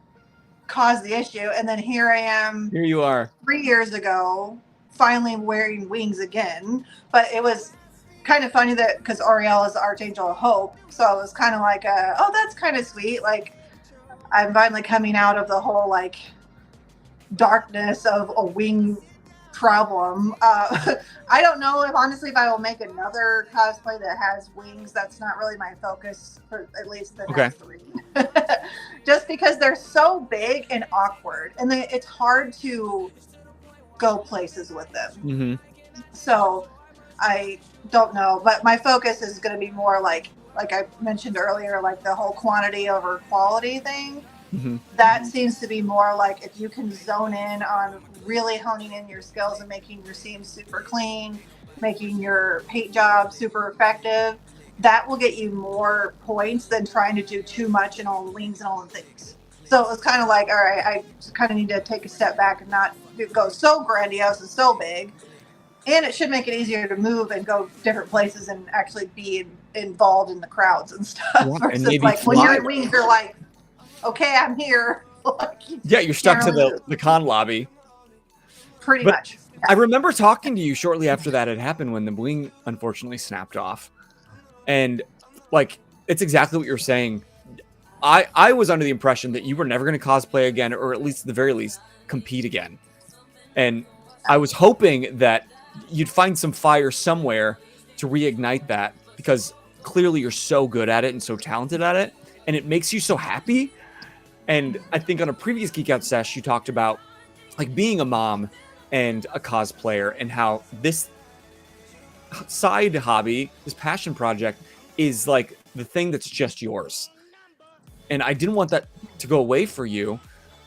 caused the issue. And then here I am. Here you are. 3 years ago, finally wearing wings again. But it was kind of funny that, because Ariel is the Archangel of Hope, so it was kind of like oh, that's kind of sweet, like I'm finally coming out of the whole like darkness of a wing problem. I don't know if honestly if I will make another cosplay that has wings. That's not really my focus for at least the next 3. Just because they're so big and awkward, and it's hard to go places with them. Mm-hmm. So I don't know, but my focus is going to be more like I mentioned earlier, like the whole quantity over quality thing. Mm-hmm. That seems to be more like if you can zone in on really honing in your skills and making your seams super clean, making your paint job super effective, that will get you more points than trying to do too much and all the wings and all the things. So it's kind of like, all right, I kind of need to take a step back and not go so grandiose and so big. And it should make it easier to move and go different places and actually be involved in the crowds and stuff. Yeah, versus and maybe like when you're in wings, you're like, okay, I'm here. Like, you're stuck to the con lobby. Pretty much. Yeah. I remember talking to you shortly after that had happened when the wing unfortunately snapped off. And like, it's exactly what you're saying. I was under the impression that you were never going to cosplay again, or at least at the very least, compete again. And I was hoping that you'd find some fire somewhere to reignite that, because clearly you're so good at it and so talented at it, and it makes you so happy. And I think on a previous Geek Out Sesh, you talked about like being a mom and a cosplayer, and how this side hobby, this passion project, is like the thing that's just yours. And I didn't want that to go away for you.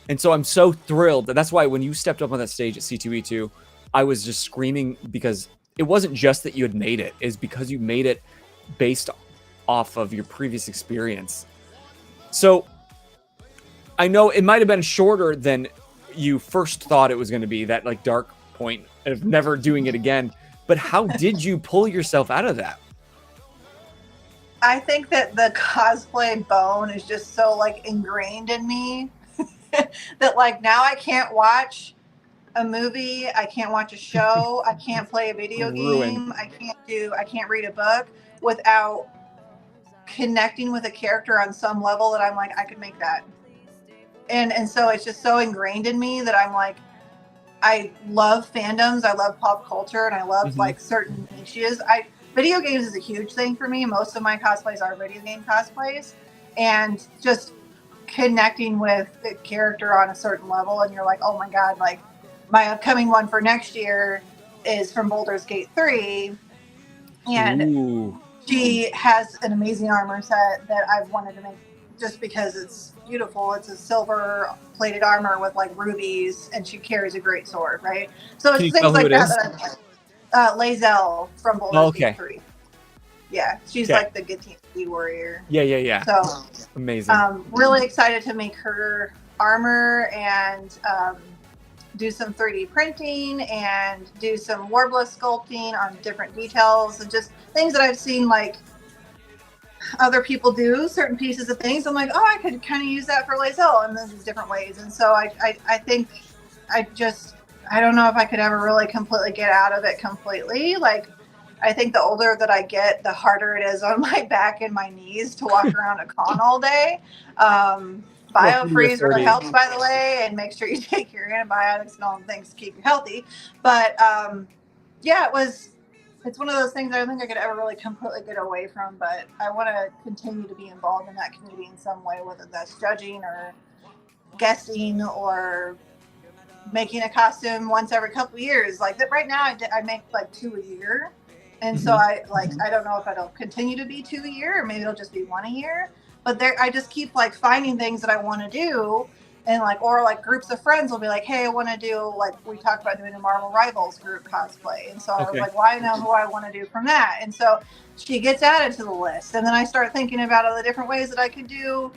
And so I'm so thrilled. That's why when you stepped up on that stage at C2E2, I was just screaming, because it wasn't just that you had made it, it's because you made it based off of your previous experience. So I know it might have been shorter than you first thought it was going to be, that like dark point of never doing it again. But how did you pull yourself out of that? I think that the cosplay bone is just so like ingrained in me that like now I can't watch a movie, I can't watch a show, I can't play a video game, I can't read a book without connecting with a character on some level that I'm like, I could make that. And so it's just so ingrained in me that I'm like, I love fandoms, I love pop culture, and I love like certain niches. Video games is a huge thing for me. Most of my cosplays are video game cosplays, and just connecting with the character on a certain level, and you're like, oh my god, like my upcoming one for next year is from Baldur's Gate 3, and she has an amazing armor set that I've wanted to make just because it's beautiful. It's a silver plated armor with like rubies, and she carries a great sword, right? So it's things like that. Lae'zel from Baldur's Gate 3. Yeah, she's like the Githyanki warrior. Yeah. So amazing. Really excited to make her armor and do some 3D printing and do some Warbler sculpting on different details and just things that I've seen like other people do, certain pieces of things. I'm like, oh, I could kind of use that for Lae'zel in these different ways. And so I think I don't know if I could ever really completely get out of it completely. Like, I think the older that I get, the harder it is on my back and my knees to walk around a con all day. BioFreeze really helps, by the way, and make sure you take your antibiotics and all the things to keep you healthy. But yeah, it's one of those things I don't think I could ever really completely get away from, but I want to continue to be involved in that community in some way, whether that's judging or guessing or making a costume once every couple of years. Like that right now I make like 2 a year, and so I don't know if it'll continue to be 2 a year or maybe it'll just be 1 a year, but I just keep like finding things that I want to do, and like, or like groups of friends will be like, hey, I want to do, like we talked about doing a Marvel Rivals group cosplay, and so I was like, well, I know who I want to do from that, and so she gets added to the list, and then I start thinking about all the different ways that I could do,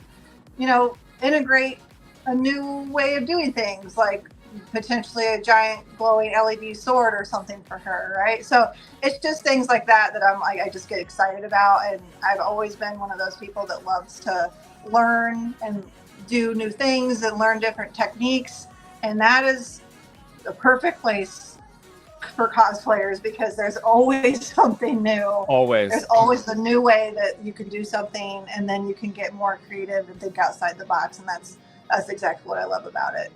integrate a new way of doing things, like potentially a giant glowing LED sword or something for her, right? So it's just things like that I'm like, I just get excited about, and I've always been one of those people that loves to learn and do new things and learn different techniques, and that is the perfect place for cosplayers because there's always something new. There's always the new way that you can do something, and then you can get more creative and think outside the box, and that's exactly what I love about it.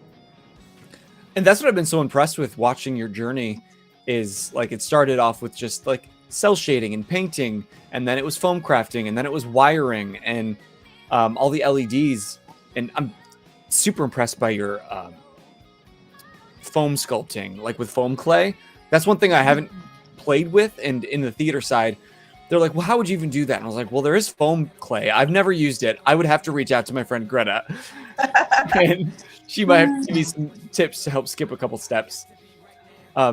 And that's what I've been so impressed with watching your journey is like it started off with just like cell shading and painting, and then it was foam crafting, and then it was wiring and all the LEDs. And I'm super impressed by your foam sculpting, like with foam clay. That's one thing I haven't played with. And in the theater side, they're like, well, how would you even do that? And I was like, well, there is foam clay. I've never used it. I would have to reach out to my friend Greta. And she might have to give me some tips to help skip a couple steps.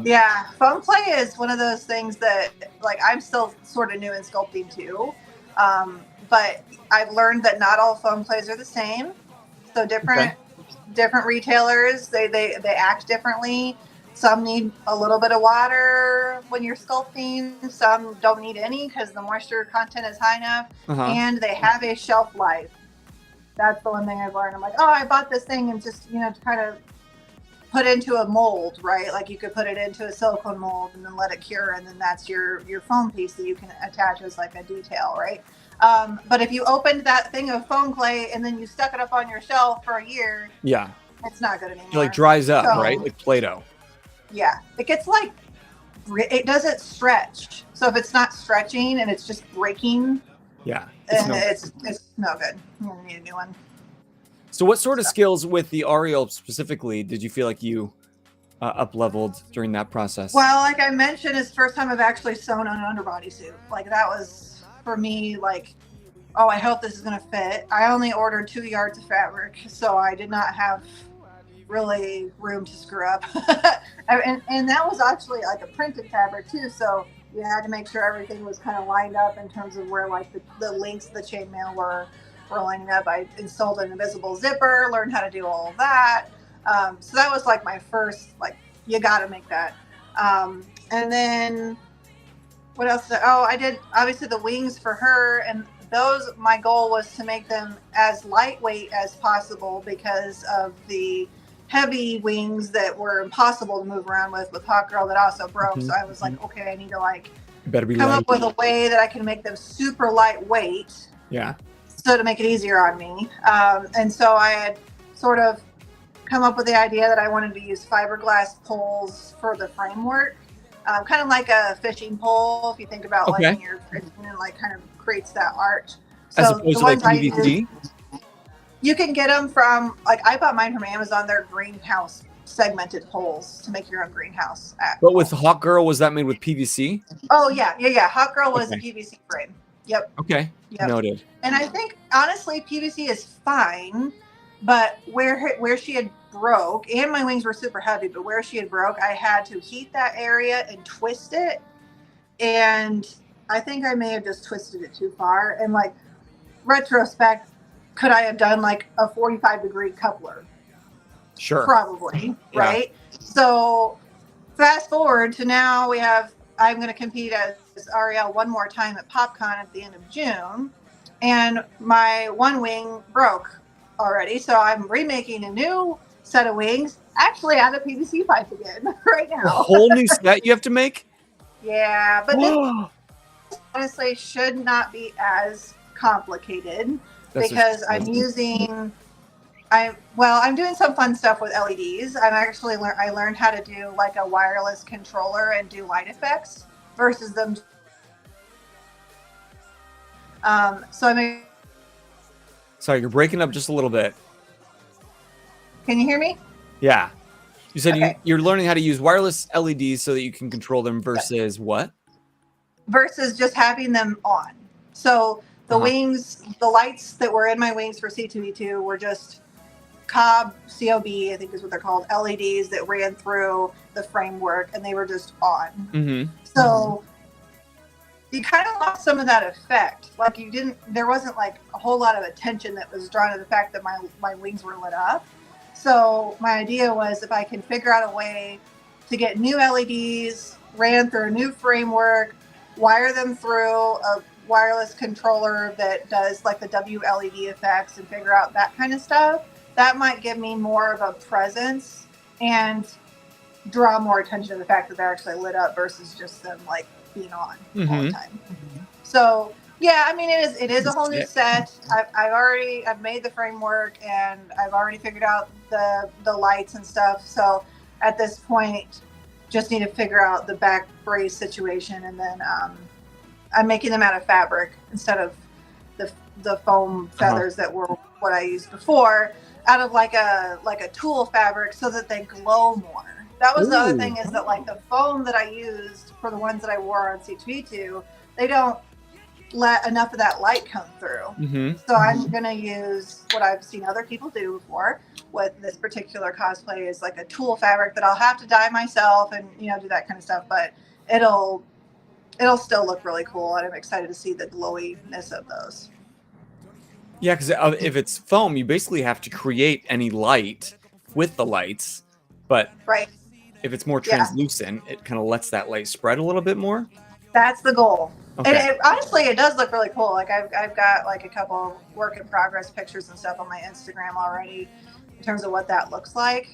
Yeah, foam clay is one of those things that, like, I'm still sort of new in sculpting too. But I've learned that not all foam clays are the same. So different retailers, they act differently. Some need a little bit of water when you're sculpting. Some don't need any because the moisture content is high enough. And they have a shelf life. That's the one thing I've learned. I'm like, oh, I bought this thing and just, to kind of put into a mold, right? Like you could put it into a silicone mold and then let it cure. And then that's your foam piece that you can attach as like a detail, right? But if you opened that thing of foam clay and then you stuck it up on your shelf for a year, it's not good anymore. It like dries up, right? Like Play-Doh. Yeah, it gets like, it doesn't stretch. So if it's not stretching and it's just breaking, it's no good. You're gonna need a new one. So what sort of skills with the Ariel specifically did you feel like you up-leveled during that process? Well, like I mentioned, it's the first time I've actually sewn on an underbody suit. Like that was, for me, like, oh, I hope this is going to fit. I only ordered 2 yards of fabric, so I did not have really room to screw up. and that was actually like a printed fabric too, so you had to make sure everything was kind of lined up in terms of where like the links of the chainmail were lining up. I installed an invisible zipper, learned how to do all of that. So that was like my first, like, you got to make that. And then what else? I did obviously the wings for her, and those, my goal was to make them as lightweight as possible because of the heavy wings that were impossible to move around with Hot Girl that also broke. So I was like, okay, I need to like come up with a way that I can make them super lightweight. Yeah. So to make it easier on me. And so I had sort of come up with the idea that I wanted to use fiberglass poles for the framework. Kind of like a fishing pole, if you think about like when you're fishing, and like kind of creates that arch. So as opposed to like PVC? You can get them from, like, I bought mine from Amazon. They're greenhouse segmented poles to make your own greenhouse. But with Hot Girl, was that made with PVC? Oh, yeah. Hot Girl was a PVC frame. Yep. Okay. Yep. Noted. And I think, honestly, PVC is fine, but where she had broke, and my wings were super heavy, but where she had broke, I had to heat that area and twist it. And I think I may have just twisted it too far. And, like, retrospect, could I have done like a 45-degree coupler? Sure. Probably, right? So fast forward to now, I'm going to compete as Ariel one more time at PopCon at the end of June, and my one wing broke already. So I'm remaking a new set of wings, actually out of PVC pipe again right now. A whole new set you have to make? Yeah, but this honestly should not be as complicated. Because I'm doing some fun stuff with LEDs. I learned how to do like a wireless controller and do light effects versus them. Sorry, you're breaking up just a little bit. Can you hear me? Yeah. You said you're learning how to use wireless LEDs so that you can control them versus what? Versus just having them on. So the wings, the lights that were in my wings for C2E2 were just COB, I think is what they're called, LEDs that ran through the framework, and they were just on. Mm-hmm. So you kind of lost some of that effect. Like there wasn't like a whole lot of attention that was drawn to the fact that my wings were lit up. So my idea was, if I can figure out a way to get new LEDs, ran through a new framework, wire them through a wireless controller that does like the WLED effects, and figure out that kind of stuff, that might give me more of a presence and draw more attention to the fact that they're actually lit up versus just them like being on all the time. So yeah, I mean, it is a whole new set. I've made the framework, and I've already figured out the lights and stuff. So at this point, just need to figure out the back brace situation, and then I'm making them out of fabric instead of the foam feathers that were what I used before, out of like a tulle fabric, so that they glow more. That was the other thing, is that like the foam that I used for the ones that I wore on C2E2, they don't let enough of that light come through. So I'm going to use what I've seen other people do before with this particular cosplay, is like a tulle fabric that I'll have to dye myself and, you know, do that kind of stuff, but it'll still look really cool, and I'm excited to see the glowiness of those. Yeah, because if it's foam, you basically have to create any light with the lights, but if it's more translucent, it kind of lets that light spread a little bit more. That's the goal. Okay. And honestly, it does look really cool. Like I've got like a couple work in progress pictures and stuff on my Instagram already in terms of what that looks like.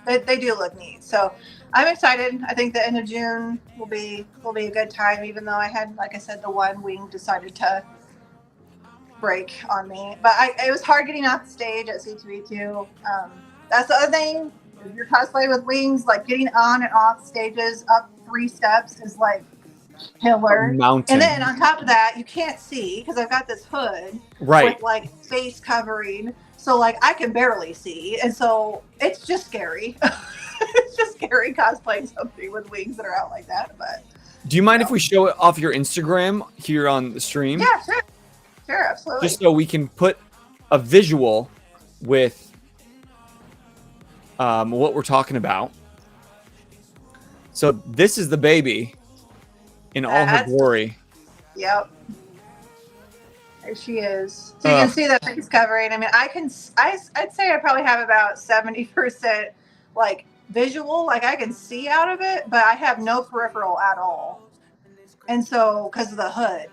They do look neat. So I'm excited. I think the end of June will be a good time, even though I had, like I said, the one wing decided to break on me. But it was hard getting off the stage at C2E2. That's the other thing. If you're cosplay with wings, like getting on and off stages up 3 steps is like killer. And then on top of that, you can't see because I've got this hood with like face covering, so like I can barely see, and so it's just scary. It's just scary cosplaying something with wings that are out like that. But do you mind if we show it off your Instagram here on the stream? Yeah, sure, absolutely. Just so we can put a visual with what we're talking about. So this is the baby in all her glory. Yep. There she is. So you can see the face covering. I mean, I'd say I probably have about 70% like visual, like I can see out of it, but I have no peripheral at all. And so, because of the hood,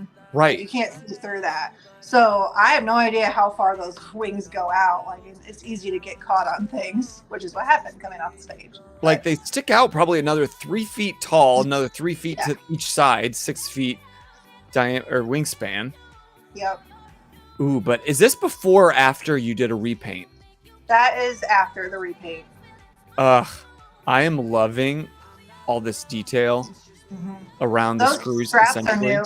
you can't see through that. So I have no idea how far those wings go out. Like it's easy to get caught on things, which is what happened coming off the stage. Like they stick out probably another 3 feet tall, another 3 feet to each side, 6 feet diameter or wingspan. Yep. Ooh, but is this before or after you did a repaint? That is after the repaint. I am loving all this detail around the screws. Straps are new.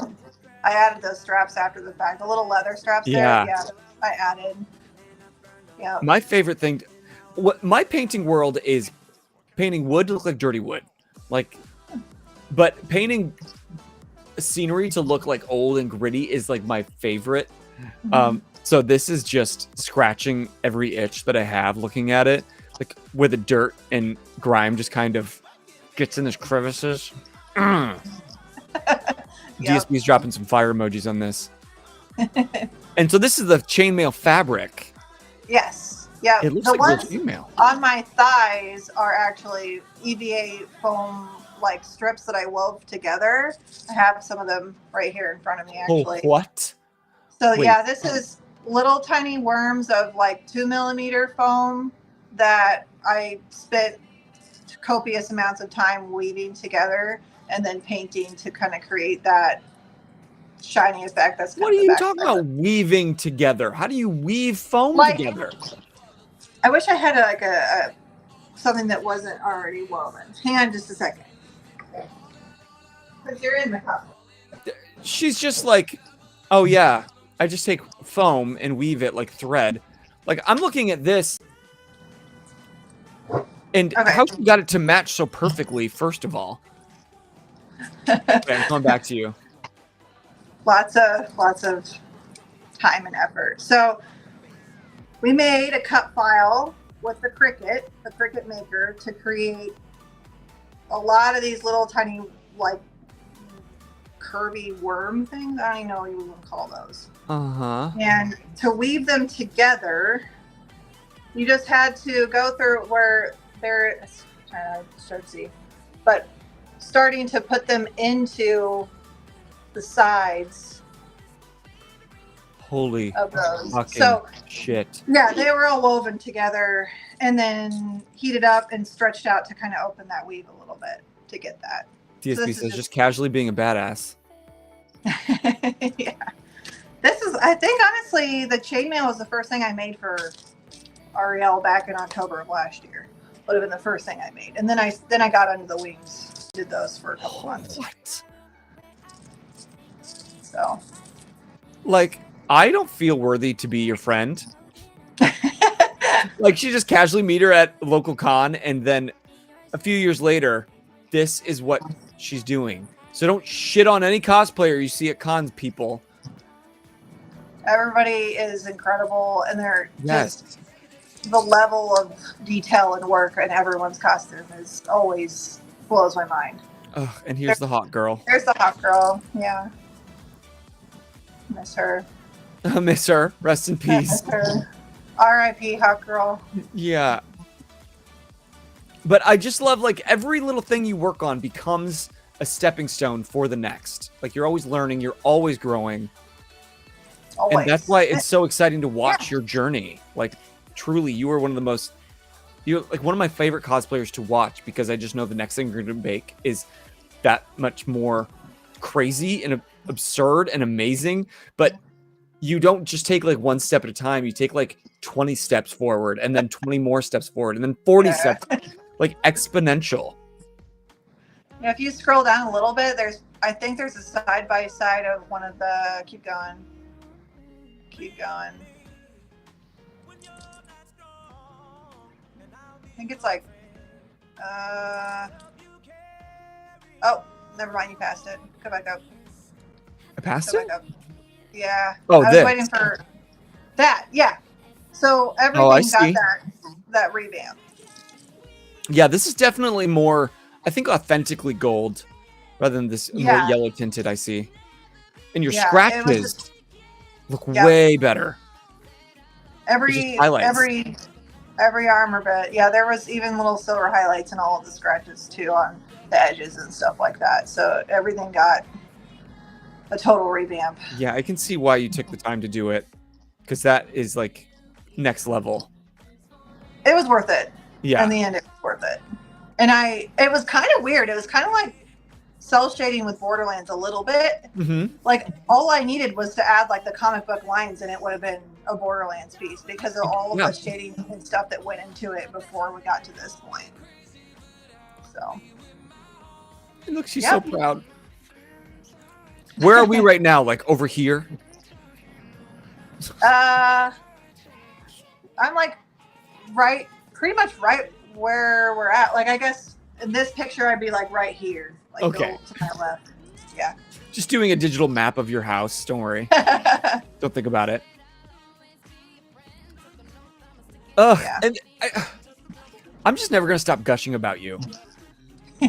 I added those straps after the fact. The little leather straps there. Yeah, I added. Yeah. My favorite thing, my painting world is painting wood to look like dirty wood. Like, but painting scenery to look like old and gritty is like my favorite. So this is just scratching every itch that I have looking at it, like where the dirt and grime just kind of gets in those crevices. DSB's dropping some fire emojis on this. And so this is the chainmail fabric. Yes. Yeah. It looks like chainmail. On my thighs are actually EVA foam like strips that I wove together. I have some of them right here in front of me actually. Oh, what? So yeah, this is little tiny worms of like 2 millimeter foam that I spent copious amounts of time weaving together and then painting to kind of create that shiny effect. That's what are you talking about? Weaving together? How do you weave foam together? I wish I had a something that wasn't already woven. Hang on just a second. Because you're in the cup. She's just like, oh yeah, I just take foam and weave it like thread. Like I'm looking at this, and how you got it to match so perfectly? First of all. Okay, I'm coming back to you. Lots of time and effort. So we made a cut file with the Cricut maker, to create a lot of these little tiny like curvy worm things. I don't even know what you would call those. And to weave them together, you just had to go through where they're trying to see, but starting to put them into the sides. Holy of those. Fucking shit. Yeah, they were all woven together and then heated up and stretched out to kind of open that weave a little bit to get that. DSB says just casually being a badass. Yeah. This is, I think honestly, the chainmail was the first thing I made for Ariel back in October of last year. would have been the first thing I made. And then I got under the wings, did those for a couple months. What? So, like, I don't feel worthy to be your friend. Like, she just casually meet her at a local con, and then a few years later, this is what she's doing. So don't shit on any cosplayer you see at cons, people. Everybody is incredible, and they're just the level of detail and work in everyone's costume is always blows my mind. Oh, and here's the hot girl. There's the hot girl. Yeah. Miss her. Miss her. Rest in peace. Miss her. R.I.P. hot girl. Yeah. But I just love, like, every little thing you work on becomes a stepping stone for the next. Like, you're always learning, you're always growing. Always. And that's why it's so exciting to watch your journey. Like, truly, you are one of the most, you're like one of my favorite cosplayers to watch, because I just know the next thing you're going to make is that much more crazy and absurd and amazing. But you don't just take like one step at a time. You take like 20 steps forward, and then 20 more steps forward, and then 40 steps, like exponential. If you scroll down a little bit, I think there's a side by side of one of the. Keep going. I think it's like. Oh, never mind. You passed it. Go back up. I passed Go it? back up. Yeah. Oh, I was this. waiting for that. Yeah. So everything got that revamp. Yeah, this is definitely more, I think, authentically gold rather than this more yellow tinted I see. And your scratches look way better. Every armor bit. Yeah, there was even little silver highlights in all of the scratches too on the edges and stuff like that. So everything got a total revamp. Yeah, I can see why you took the time to do it, because that is like next level. It was worth it. Yeah. In the end, it was worth it. And it was kind of weird. It was kind of like cell shading with Borderlands a little bit. Mm-hmm. Like, all I needed was to add like the comic book lines, and it would have been a Borderlands piece because of all of the shading and stuff that went into it before we got to this point. So. And look, she's so proud. Where are we right now? Like over here? I'm like pretty much right where we're at. Like, I guess in this picture, I'd be like right here. Like, okay. To my left. Yeah. Just doing a digital map of your house. Don't worry. Don't think about it. And I'm just never going to stop gushing about you.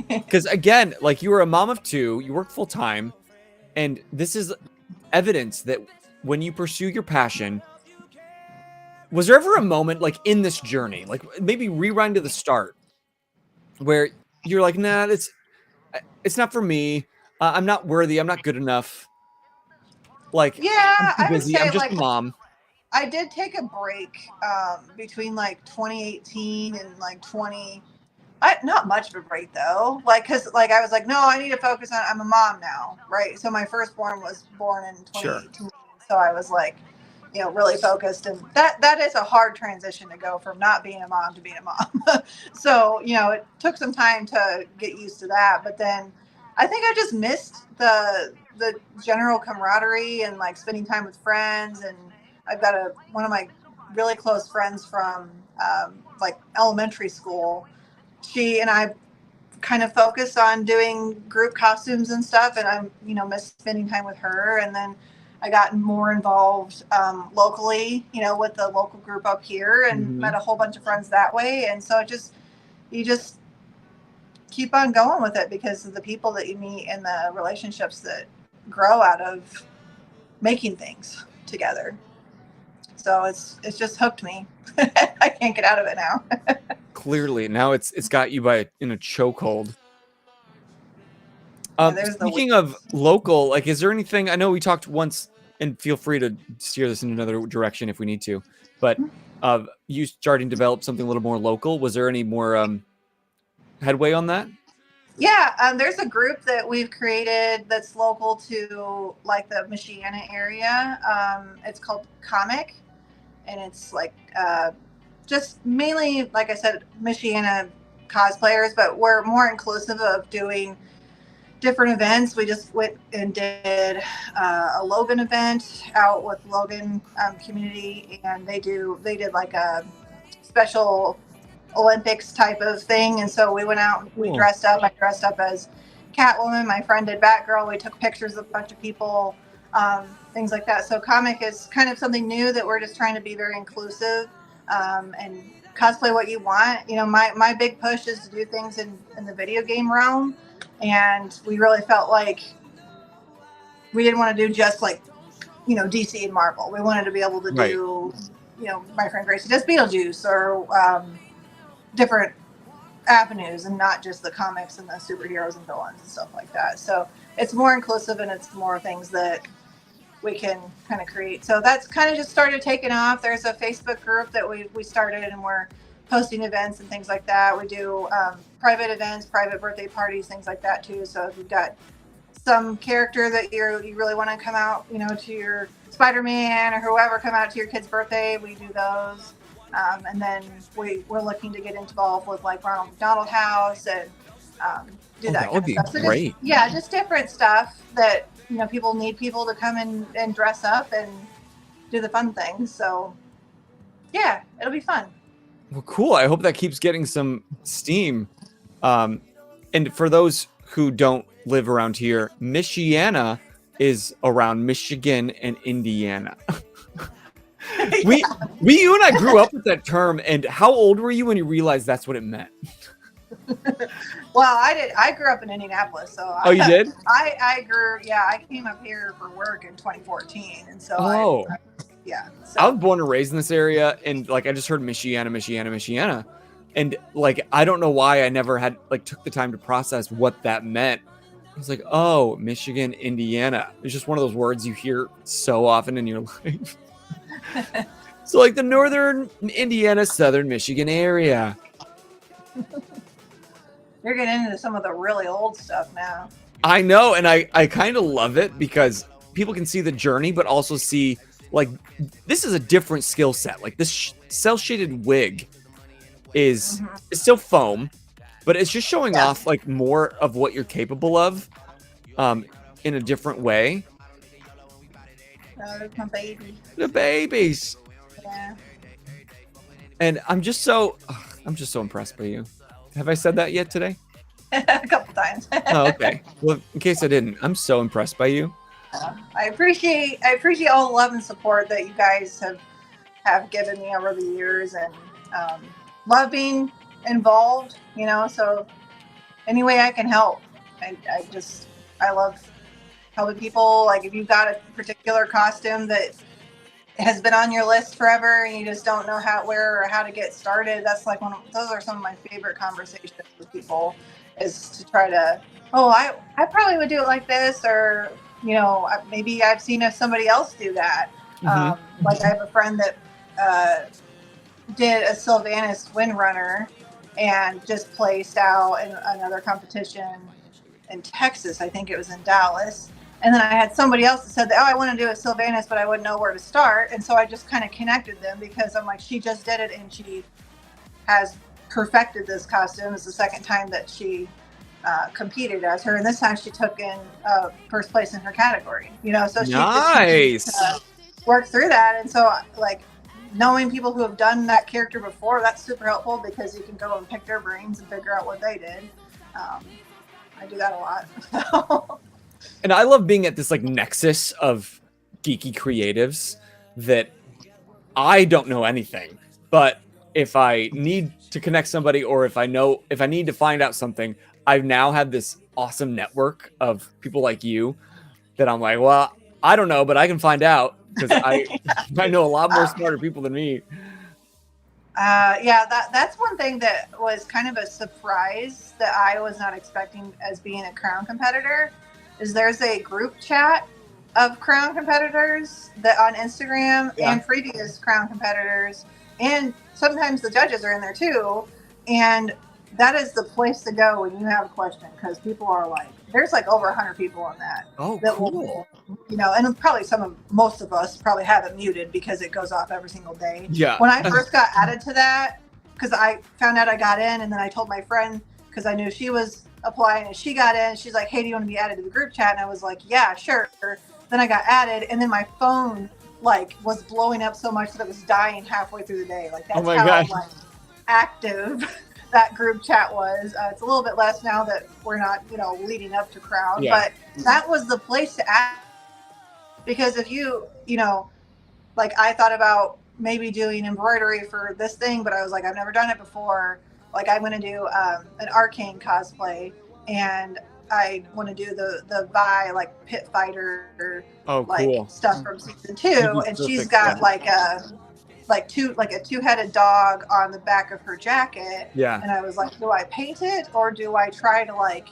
Because again, like, you were a mom of two, you work full time, and this is evidence that when you pursue your passion, was there ever a moment like in this journey, like maybe rewind to the start, where you're like, nah, it's not for me. I'm not worthy. I'm not good enough. Like, yeah, I'm too busy. I'm just a mom. I did take a break between like 2018 and like not much of a break though. Like, cause like I was like, no, I need to focus on. I'm a mom now, right? So my firstborn was born in 2018, so I was like, really focused, and that is a hard transition to go from not being a mom to being a mom. So it took some time to get used to that, but then I think I just missed the general camaraderie and like spending time with friends. And I've got one of my really close friends from like elementary school. She and I kind of focused on doing group costumes and stuff, and I miss spending time with her. And then I got more involved locally, with the local group up here, and met a whole bunch of friends that way. And so you just keep on going with it because of the people that you meet and the relationships that grow out of making things together. So it's just hooked me. I can't get out of it now. Clearly, now it's got you in a chokehold. Speaking of local, like, is there anything? I know we talked once, and feel free to steer this in another direction if we need to. But you starting to develop something a little more local. Was there any more headway on that? Yeah, there's a group that we've created that's local to like the Michiana area. It's called Comic, and it's like just mainly, like I said, Michiana cosplayers, but we're more inclusive of doing different events. We just went and did a Logan event out with Logan community, and they did like a special Olympics type of thing. And so we went out, we dressed up. I dressed up as Catwoman. My friend did Batgirl. We took pictures of a bunch of people, things like that. So comic is kind of something new that we're just trying to be very inclusive and cosplay what you want. You know, my big push is to do things in the video game realm. And we really felt like we didn't want to do just like, you know, DC and Marvel. We wanted to be able to do, you know, my friend Gracie does Beetlejuice or different avenues and not just the comics and the superheroes and villains and stuff like that. So it's more inclusive and it's more things that we can kind of create. So that's kind of just started taking off. There's a Facebook group that we started and we're posting events and things like that. We do private events, private birthday parties, things like that too. So if you've got some character that you really want to come out, you know, to your Spider-Man or whoever, come out to your kid's birthday, we do those. And then we're looking to get involved with like Ronald McDonald House and do that. That would be stuff. So great. just different stuff that, you know, people need people to come and dress up and do the fun things. So yeah, it'll be fun. Well, cool. I hope that keeps getting some steam. And for those who don't live around here, Michiana is around Michigan and Indiana. You and I grew up with that term. And how old were you when you realized that's what it meant? Well, I grew up in Indianapolis, so you did? I came up here for work in 2014, and so so. I was born and raised in this area, and like I just heard Michiana, and like I don't know why I never had like took the time to process what that meant. I was like, oh, Michigan, Indiana. It's just one of those words you hear so often in your life. So like the northern Indiana, southern Michigan area. You're getting into some of the really old stuff now. I know, and I kind of love it because people can see the journey, but also see like this is a different skill set. Like this cell shaded wig is still foam, but it's just showing off like more of what you're capable of in a different way. There's my baby. The babies. Yeah. And I'm just so impressed by you. Have I said that yet today? A couple times. Oh, okay. Well, in case I didn't, I'm so impressed by you. I appreciate all the love and support that you guys have given me over the years, and love being involved. You know, so any way I can help, I love helping people. Like if you've got a particular costume that has been on your list forever and you just don't know where or how to get started, that's like those are some of my favorite conversations with people, is to try to, I probably would do it like this, or you know, maybe I've seen somebody else do that. Like I have a friend that did a Sylvanas Windrunner and just placed out in another competition in Texas. I think it was in Dallas. And then I had somebody else that said that, I want to do a Sylvanas, but I wouldn't know where to start. And so I just kind of connected them because I'm like, she just did it and she has perfected this costume. It's the second time that she competed as her. And this time she took in first place in her category, you know, so she just worked through that. And so like knowing people who have done that character before, that's super helpful because you can go and pick their brains and figure out what they did. I do that a lot. And I love being at this like nexus of geeky creatives that I don't know anything, but if I need to connect somebody or if I need to find out something, I've now had this awesome network of people like you that I'm like, well, I don't know, but I can find out because I know a lot more smarter people than me. That's one thing that was kind of a surprise that I was not expecting as being a Crown competitor. Is there's a group chat of Crown competitors that on Instagram and previous Crown competitors, and sometimes the judges are in there too. And that is the place to go when you have a question, because people are like there's like over 100 people on that. Oh, that cool. Will, you know, and probably most of us probably have it muted because it goes off every single day. Yeah. When I first got added to that, because I found out I got in, and then I told my friend, because I knew she was applying, and she got in. She's like, "Hey, do you want to be added to the group chat?" And I was like, "Yeah, sure." Then I got added, and then my phone like was blowing up so much that it was dying halfway through the day. Like that's how like active that group chat was. It's a little bit less now that we're not, you know, leading up to crowd, but that was the place to add, because if you know, like I thought about maybe doing embroidery for this thing, but I was like, I've never done it before. Like I'm going to do an Arcane cosplay, and I want to do the Vi like pit fighter like stuff from season 2, and she's got like a two-headed dog on the back of her jacket. Yeah. And I was like, do I paint it, or do I try to like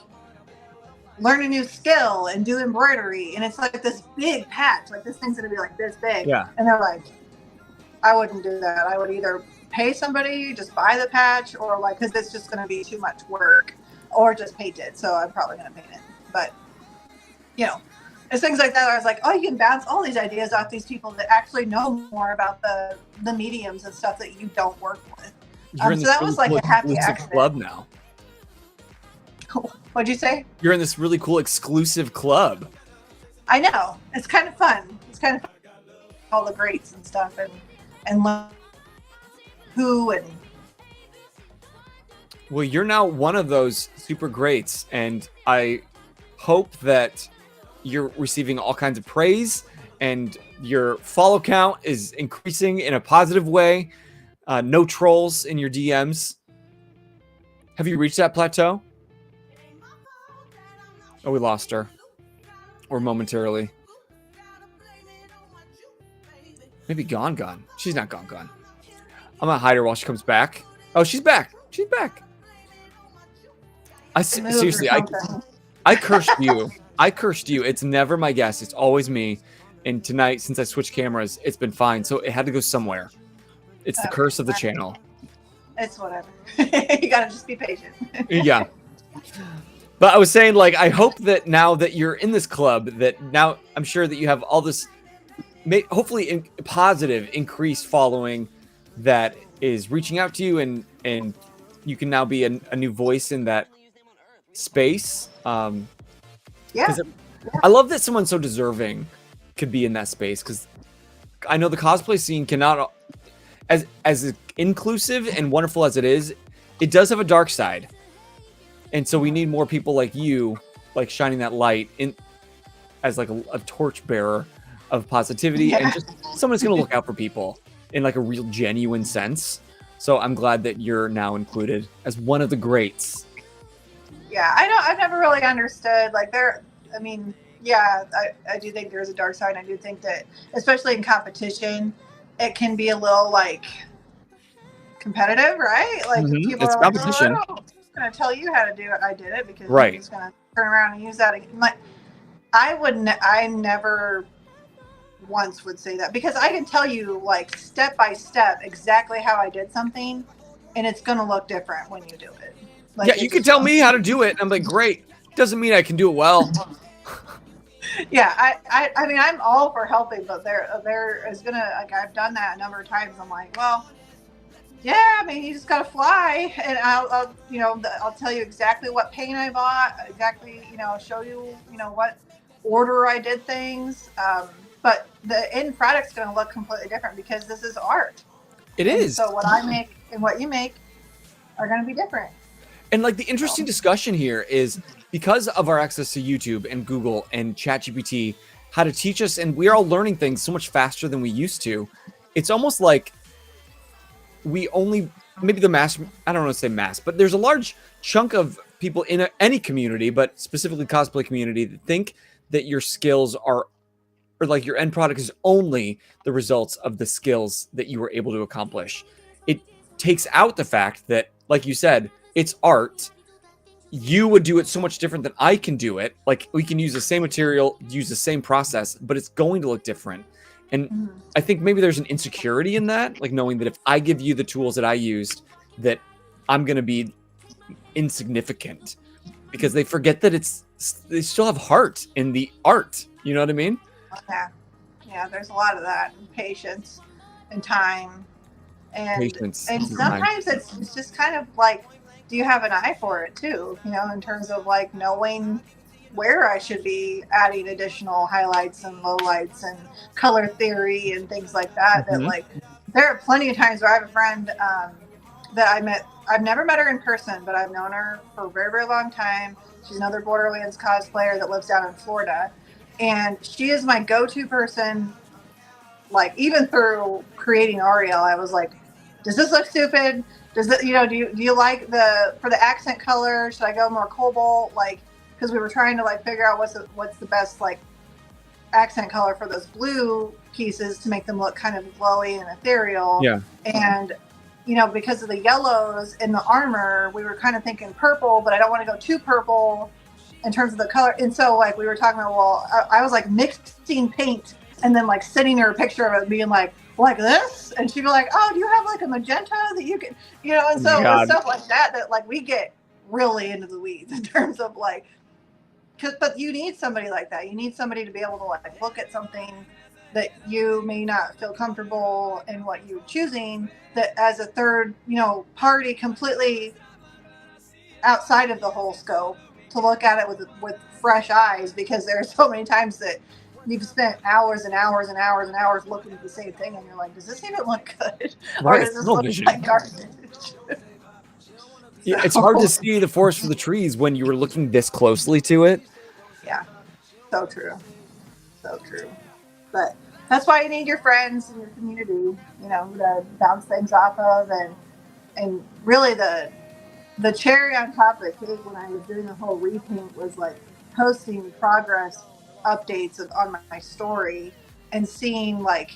learn a new skill and do embroidery? And it's like this big patch, like this thing's gonna be like this big. Yeah. And they're like, I wouldn't do that. I would either pay somebody, just buy the patch, or like, because it's just gonna be too much work, or just paint it. So I'm probably gonna paint it. But you know, it's things like that. I was like, oh, you can bounce all these ideas off these people that actually know more about the mediums and stuff that you don't work with. So that was like a happy accident. Club now. What'd you say? You're in this really cool exclusive club. I know. It's kind of fun. It's kind of fun. All the greats and stuff, and who and. Well, you're now one of those super greats, and I hope that you're receiving all kinds of praise, and your follow count is increasing in a positive way. No trolls in your DMs. Have you reached that plateau? Oh, we lost her. Or momentarily. Maybe gone. She's not gone. I'm gonna hide her while she comes back. Oh, she's back. She's back. Seriously, I cursed you. I cursed you. It's never my guest. It's always me. And tonight, since I switched cameras, it's been fine. So it had to go somewhere. It's the curse of the channel. It's whatever. You gotta just be patient. Yeah. But I was saying, like, I hope that now that you're in this club, that now I'm sure that you have all this, hopefully positive increased following that is reaching out to you, and you can now be a new voice in that space. Yeah. I love that someone so deserving could be in that space, because I know the cosplay scene cannot, as inclusive and wonderful as it is, it does have a dark side. And so we need more people like you, like shining that light in as like a torch bearer of positivity, and just someone who's going to look out for people in like a real genuine sense. So I'm glad that you're now included as one of the greats. Yeah, I've never really understood, like I do think there's a dark side. I do think that, especially in competition, it can be a little like competitive, right? Like people it's are competition. Like, oh, I'm just going to tell you how to do it. I did it because right. I'm just going to turn around and use that again. Like, I never once would say that, because I can tell you like step by step exactly how I did something, and it's going to look different when you do it. Like, yeah, you can tell me how to do it. I'm like, great. Doesn't mean I can do it well. Yeah, I mean, I'm all for helping, but there is gonna, like, I've done that a number of times. I'm like, well, yeah, I mean, you just gotta fly, and I'll tell you exactly what paint I bought, exactly, show you, what order I did things. But the end product's gonna look completely different because this is art. It is. So what I make and what you make are gonna be different. And like the interesting discussion here is, because of our access to YouTube and Google and ChatGPT, how to teach us, and we're all learning things so much faster than we used to. It's almost like we only, maybe the mass, I don't want to say mass, but there's a large chunk of people in any community, but specifically cosplay community, that think that your skills are, or like your end product is only the results of the skills that you were able to accomplish. It takes out the fact that, like you said, it's art. You would do it so much different than I can do it. Like, we can use the same material, use the same process, but it's going to look different. And I think maybe there's an insecurity in that, like knowing that if I give you the tools that I used, that I'm going to be insignificant, because they forget that it's they still have heart in the art. You know what I mean? Yeah, there's a lot of that, and patience and time, and Patience. sometimes it's just kind of like, do you have an eye for it too? In terms of like knowing where I should be adding additional highlights and lowlights and color theory and things like that. That like, there are plenty of times where I have a friend that I met. I've never met her in person, but I've known her for a very, very long time. She's another Borderlands cosplayer that lives down in Florida. And she is my go-to person. Like, even through creating Ariel, I was like, does this look stupid? Does it, do you like for the accent color? Should I go more cobalt? Like, because we were trying to like figure out what's the best like accent color for those blue pieces to make them look kind of glowy and ethereal. Yeah. And because of the yellows in the armor, we were kind of thinking purple, but I don't want to go too purple in terms of the color. And so like we were talking about, well, I was like mixing paint and then like sending her a picture of it being like this, and she'd be like, oh, do you have like a magenta that you can, and so stuff like that like we get really into the weeds in terms of like, but you need somebody like that. You need somebody to be able to like look at something that you may not feel comfortable in what you're choosing, that as a third, party completely outside of the whole scope, to look at it with fresh eyes, because there are so many times that you've spent hours and hours and hours and hours looking at the same thing, and you're like, does this even look good? Right, or does this look like garbage? Yeah, it's hard to see the forest for the trees when you were looking this closely to it. Yeah, so true. So true. But that's why you need your friends and your community, to bounce things off of, and really the cherry on top of the cake when I was doing the whole repaint was like posting progress updates on my story and seeing like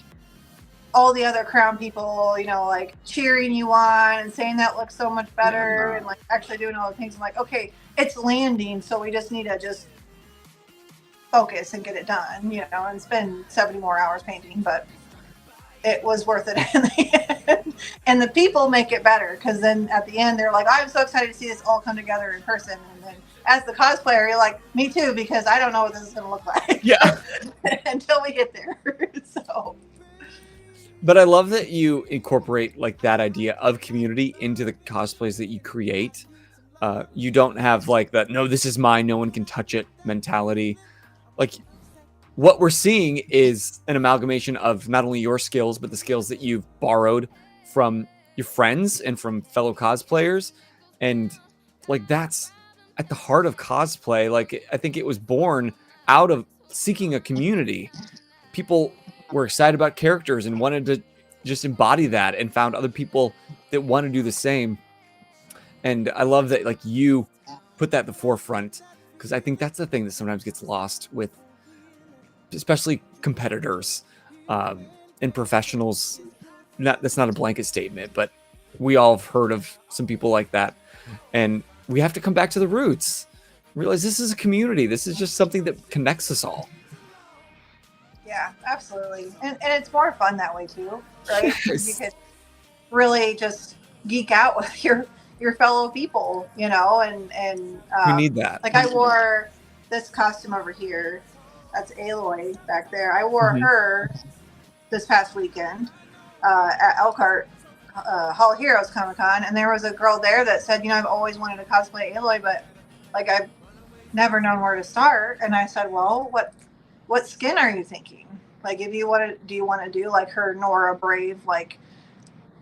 all the other crown people, like cheering you on and saying that looks so much better, and like actually doing all the things. I'm like, okay, it's landing, so we just need to just focus and get it done, and spend 70 more hours painting, but it was worth it in the end. And the people make it better, because then at the end they're like, I'm so excited to see this all come together in person. And then as the cosplayer, you're like, me too, because I don't know what this is going to look like. Yeah. Until we get there. So. But I love that you incorporate like that idea of community into the cosplays that you create. You don't have like that, no, this is mine, no one can touch it mentality. Like, what we're seeing is an amalgamation of not only your skills, but the skills that you've borrowed from your friends and from fellow cosplayers. And like, that's at the heart of cosplay. Like, I think it was born out of seeking a community. People were excited about characters and wanted to just embody that, and found other people that want to do the same. And I love that like you put that at the forefront, because I think that's the thing that sometimes gets lost with especially competitors and professionals. That's not a blanket statement, but we all have heard of some people like that. And we have to come back to the roots, realize this is a community. This is just something that connects us all. Yeah, absolutely. And it's more fun that way too, right? Yes. You can really just geek out with your fellow people, and We need that. Like, I wore this costume over here. That's Aloy back there. I wore her this past weekend at Elkhart Hall of Heroes Comic Con, and there was a girl there that said, I've always wanted to cosplay Aloy, but like I've never known where to start. And I said, well, what skin are you thinking? Like, if you do you want to do like her Nora Brave, like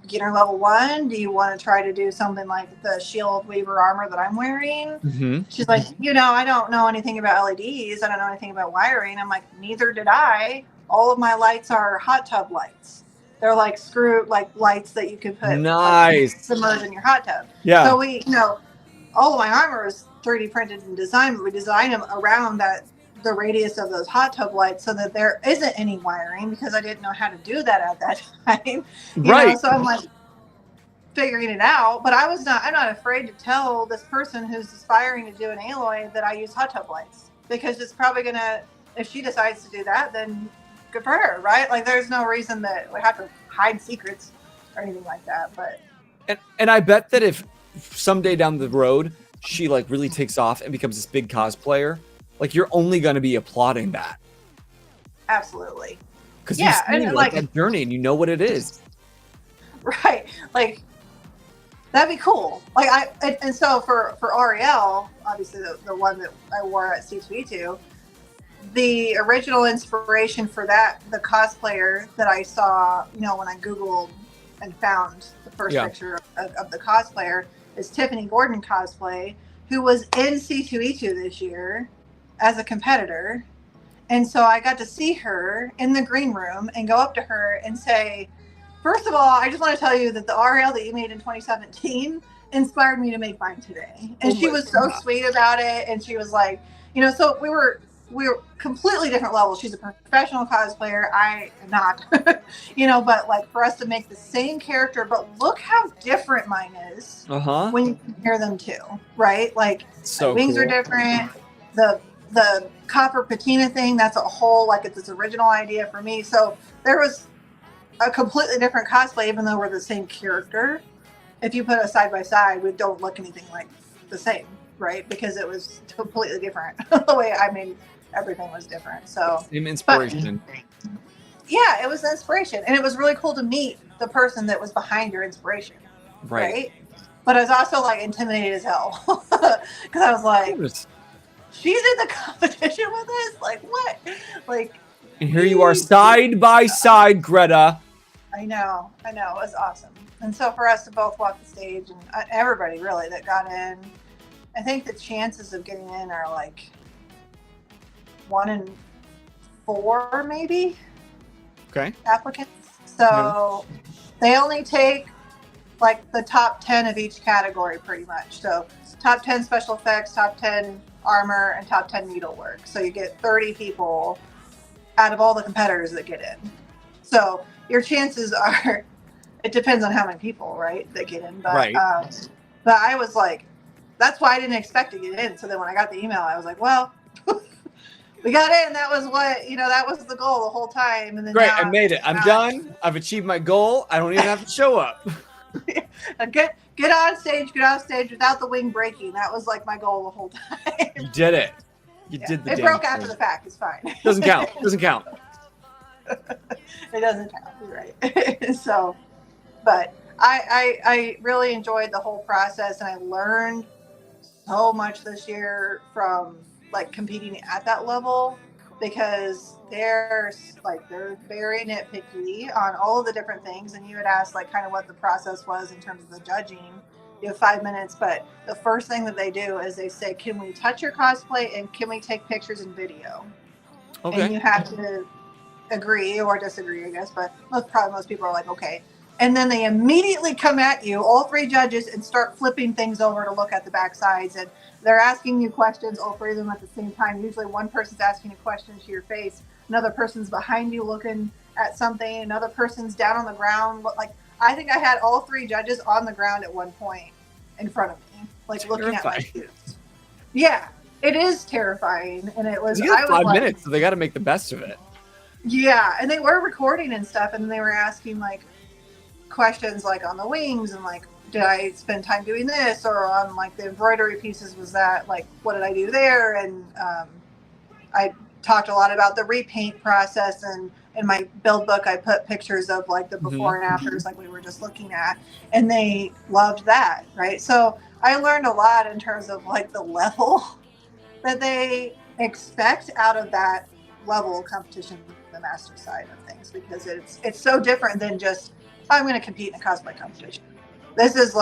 beginner level 1? Do you want to try to do something like the Shield Weaver armor that I'm wearing? She's like, I don't know anything about LEDs. I don't know anything about wiring. I'm like, neither did I. All of my lights are hot tub lights. They're like like lights that you could put nice submerge in your hot tub. Yeah. So we, all of my armor is 3D printed and designed, but we designed them around the radius of those hot tub lights so that there isn't any wiring, because I didn't know how to do that at that time. Right. So I'm like figuring it out, but I'm not afraid to tell this person who's aspiring to do an Aloy that I use hot tub lights, because it's probably if she decides to do that, then good for her, right? Like, there's no reason that we have to hide secrets or anything like that. But and I bet that if someday down the road she like really takes off and becomes this big cosplayer, like you're only going to be applauding that. Absolutely. Because you've seen like that journey and you know what it is. Right. Like, that'd be cool. Like and so for Ariel, obviously the one that I wore at C2E2, the original inspiration for that, the cosplayer that I saw, you know, when I Googled and found the first picture of the cosplayer, is Tiffany Gordon cosplay, who was in C2E2 this year as a competitor. And so I got to see her in the green room and go up to her and say, first of all, I just want to tell you that the Ariel that you made in 2017 inspired me to make mine today. And she was so sweet about it. And she was like, you know, so we were completely different levels. She's a professional cosplayer. I am not, you know, but like for us to make the same character, but look how different mine is when you compare them to, right? Like so wings cool. are different. The copper patina thing, that's a whole, like it's this original idea for me. So there was a completely different cosplay, even though we're the same character. If you put us side by side, we don't look anything like the same, right? Because it was completely different. The way I made everything was different. So same inspiration. Yeah, it was inspiration, and it was really cool to meet the person that was behind your inspiration, right? But I was also like intimidated as hell because I was like, she's in the competition with us? Like what? Like, and here you are side by side, Greta. I know. It was awesome. And so for us to both walk the stage, and everybody really that got in, I think the chances of getting in are like 1 in 4, maybe. Okay. Applicants. So they only take like the top 10 of each category, pretty much. So top 10 special effects, top 10 armor, and top 10 needlework. So you get 30 people out of all the competitors that get in. So your chances are, it depends on how many people, right, that get in. But, but I was like, that's why I didn't expect to get in. So then when I got the email, I was like, well, we got in. That was what, you know, that was the goal the whole time. And then great, I made it. I'm done. I've achieved my goal. I don't even have to show up. Get on stage, get off stage without the wing breaking. That was like my goal the whole time. You did it. You did the It broke after the fact. It's fine. Doesn't count. Doesn't count. It doesn't count. You're right. So, but I really enjoyed the whole process, and I learned so much this year from like competing at that level, because they're very nitpicky on all of the different things. And you had asked like kind of what the process was in terms of the judging. You have 5 minutes, but the first thing that they do is they say, can we touch your cosplay and can we take pictures and video? Okay. And you have to agree or disagree, I guess, but most people are like, okay. And then they immediately come at you, all 3 judges, and start flipping things over to look at the back sides. And they're asking you questions, all 3 of them at the same time. Usually one person's asking a question to your face, another person's behind you looking at something, another person's down on the ground. Like, I think I had all 3 judges on the ground at one point in front of me, like looking at my shoes. Yeah, it is terrifying. And it was, you got 5 minutes, so they got to make the best of it. Yeah, and they were recording and stuff, and they were asking like questions like on the wings and like, did I spend time doing this, or on like the embroidery pieces, was that like, what did I do there? And I talked a lot about the repaint process, and in my build book I put pictures of like the before and afters, like we were just looking at, and they loved that, right? So I learned a lot in terms of like the level that they expect out of that level competition, the master side of things, because it's so different than just, I'm going to compete in a cosplay competition. This is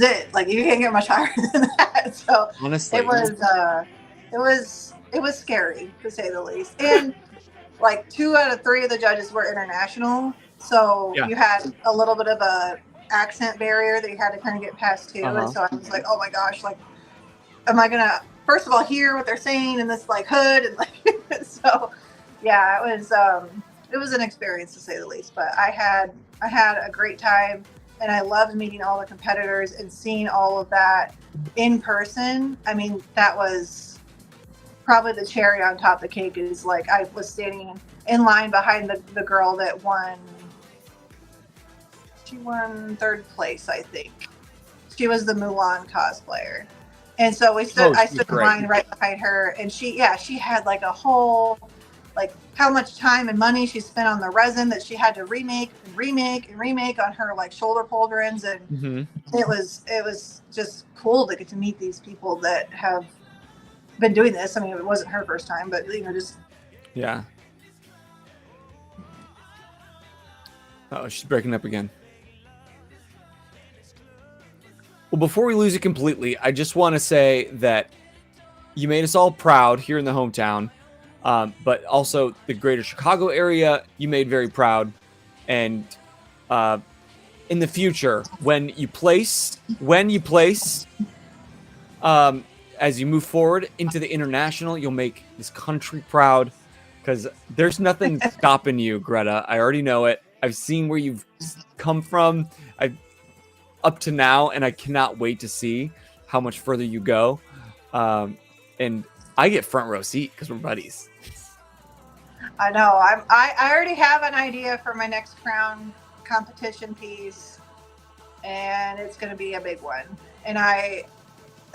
it. Like, you can't get much higher than that. So honestly, it was scary, to say the least. And like 2 out of 3 of the judges were international, so you had a little bit of a accent barrier that you had to kind of get past too. And so I was like, oh my gosh, like, am I gonna first of all hear what they're saying in this like hood, and like so yeah, it was an experience, to say the least. But I had a great time, and I loved meeting all the competitors and seeing all of that in person. I mean, that was probably the cherry on top of the cake. Is like, I was standing in line behind the girl that won. She won 3rd place, I think. She was the Mulan cosplayer. And so I stood in great. line right behind her, and she had like a whole, like how much time and money she spent on the resin that she had to remake on her like shoulder pauldrons, and it was just cool to get to meet these people that have been doing this. I mean, it wasn't her first time, but just yeah. Oh, she's breaking up again. Well, before we lose it completely, I just want to say that you made us all proud here in the hometown, but also the greater Chicago area you made very proud. And in the future, when you place, as you move forward into the international, you'll make this country proud, because there's nothing stopping you, Greta. I already know it. I've seen where you've come from. Up to now, and I cannot wait to see how much further you go. And I get front row seat because we're buddies. I know. I already have an idea for my next crown competition piece, and it's going to be a big one. And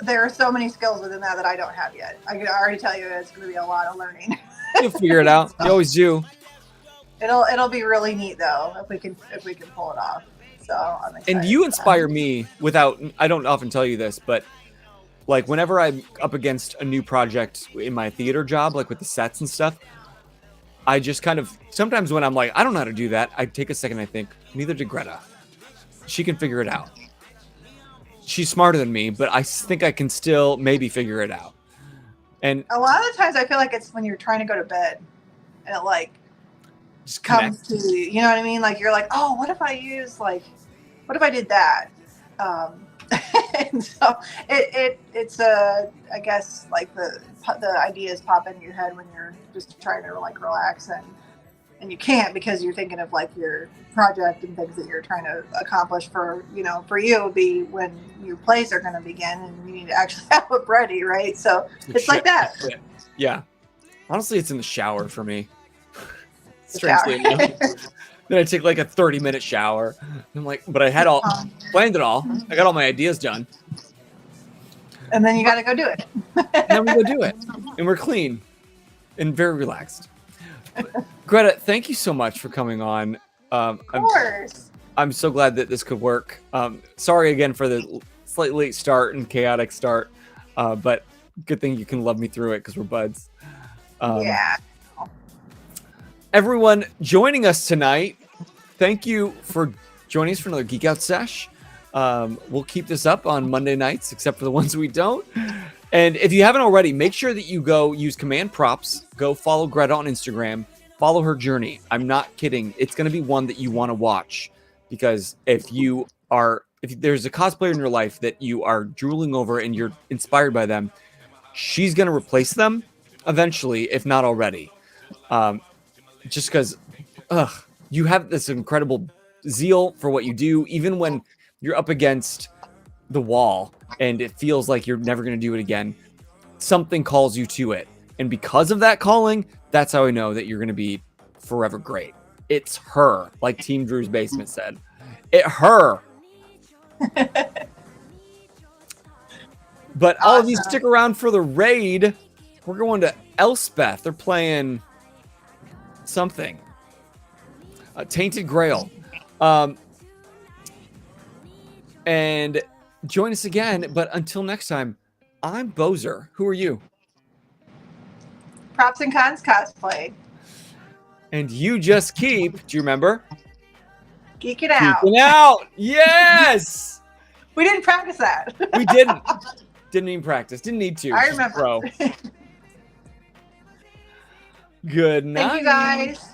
there are so many skills within that I don't have yet. I can already tell you it's going to be a lot of learning. You'll figure it out. You always do. It'll be really neat though if we can pull it off. So I'm excited. And you inspire me I don't often tell you this, but like whenever I'm up against a new project in my theater job, like with the sets and stuff, I just kind of, sometimes when I'm like, I don't know how to do that, I take a second, I think, neither did Greta. She can figure it out. She's smarter than me, but I think I can still maybe figure it out. And a lot of the times I feel like it's when you're trying to go to bed and it like just comes to you, you know what I mean? Like you're like, oh, what if I did that? And so it's I guess like the ideas pop into your head when you're just trying to like relax, and you can't because you're thinking of like your project and things that you're trying to accomplish for you would be when your plays are going to begin and you need to actually have it ready, right? So it's like that. Yeah. Honestly, it's in the shower for me. Strangely enough. Then I take like a 30-minute shower. I'm like, but I had planned it all. I got all my ideas done. And then you got to go do it. And then we go do it. And we're clean and very relaxed. Greta, thank you so much for coming on. Of course. I'm so glad that this could work. Sorry again for the slightly late start and chaotic start. But good thing you can love me through it because we're buds. Yeah. Everyone joining us tonight, thank you for joining us for another Geek Out Sesh. We'll keep this up on Monday nights, except for the ones we don't. And if you haven't already, make sure that you go use Command Props. Go follow Greta on Instagram. Follow her journey. I'm not kidding. It's going to be one that you want to watch, because if there's a cosplayer in your life that you are drooling over and you're inspired by them, she's going to replace them eventually, if not already. Just because, you have this incredible zeal for what you do, even when you're up against the wall and it feels like you're never going to do it again. Something calls you to it. And because of that calling, that's how I know that you're going to be forever great. It's her, like Team Drew's Basement said. Her. But all of you stick around for the raid. We're going to Elspeth. They're playing something. Tainted Grail. And join us again. But until next time, I'm Bozer. Who are you? Props and Cons Cosplay. And you just keep, do you remember? Geeking out. Geeking out. Yes! We didn't practice that. We didn't. Didn't even practice. Didn't need to. I remember. Good night. Thank you guys.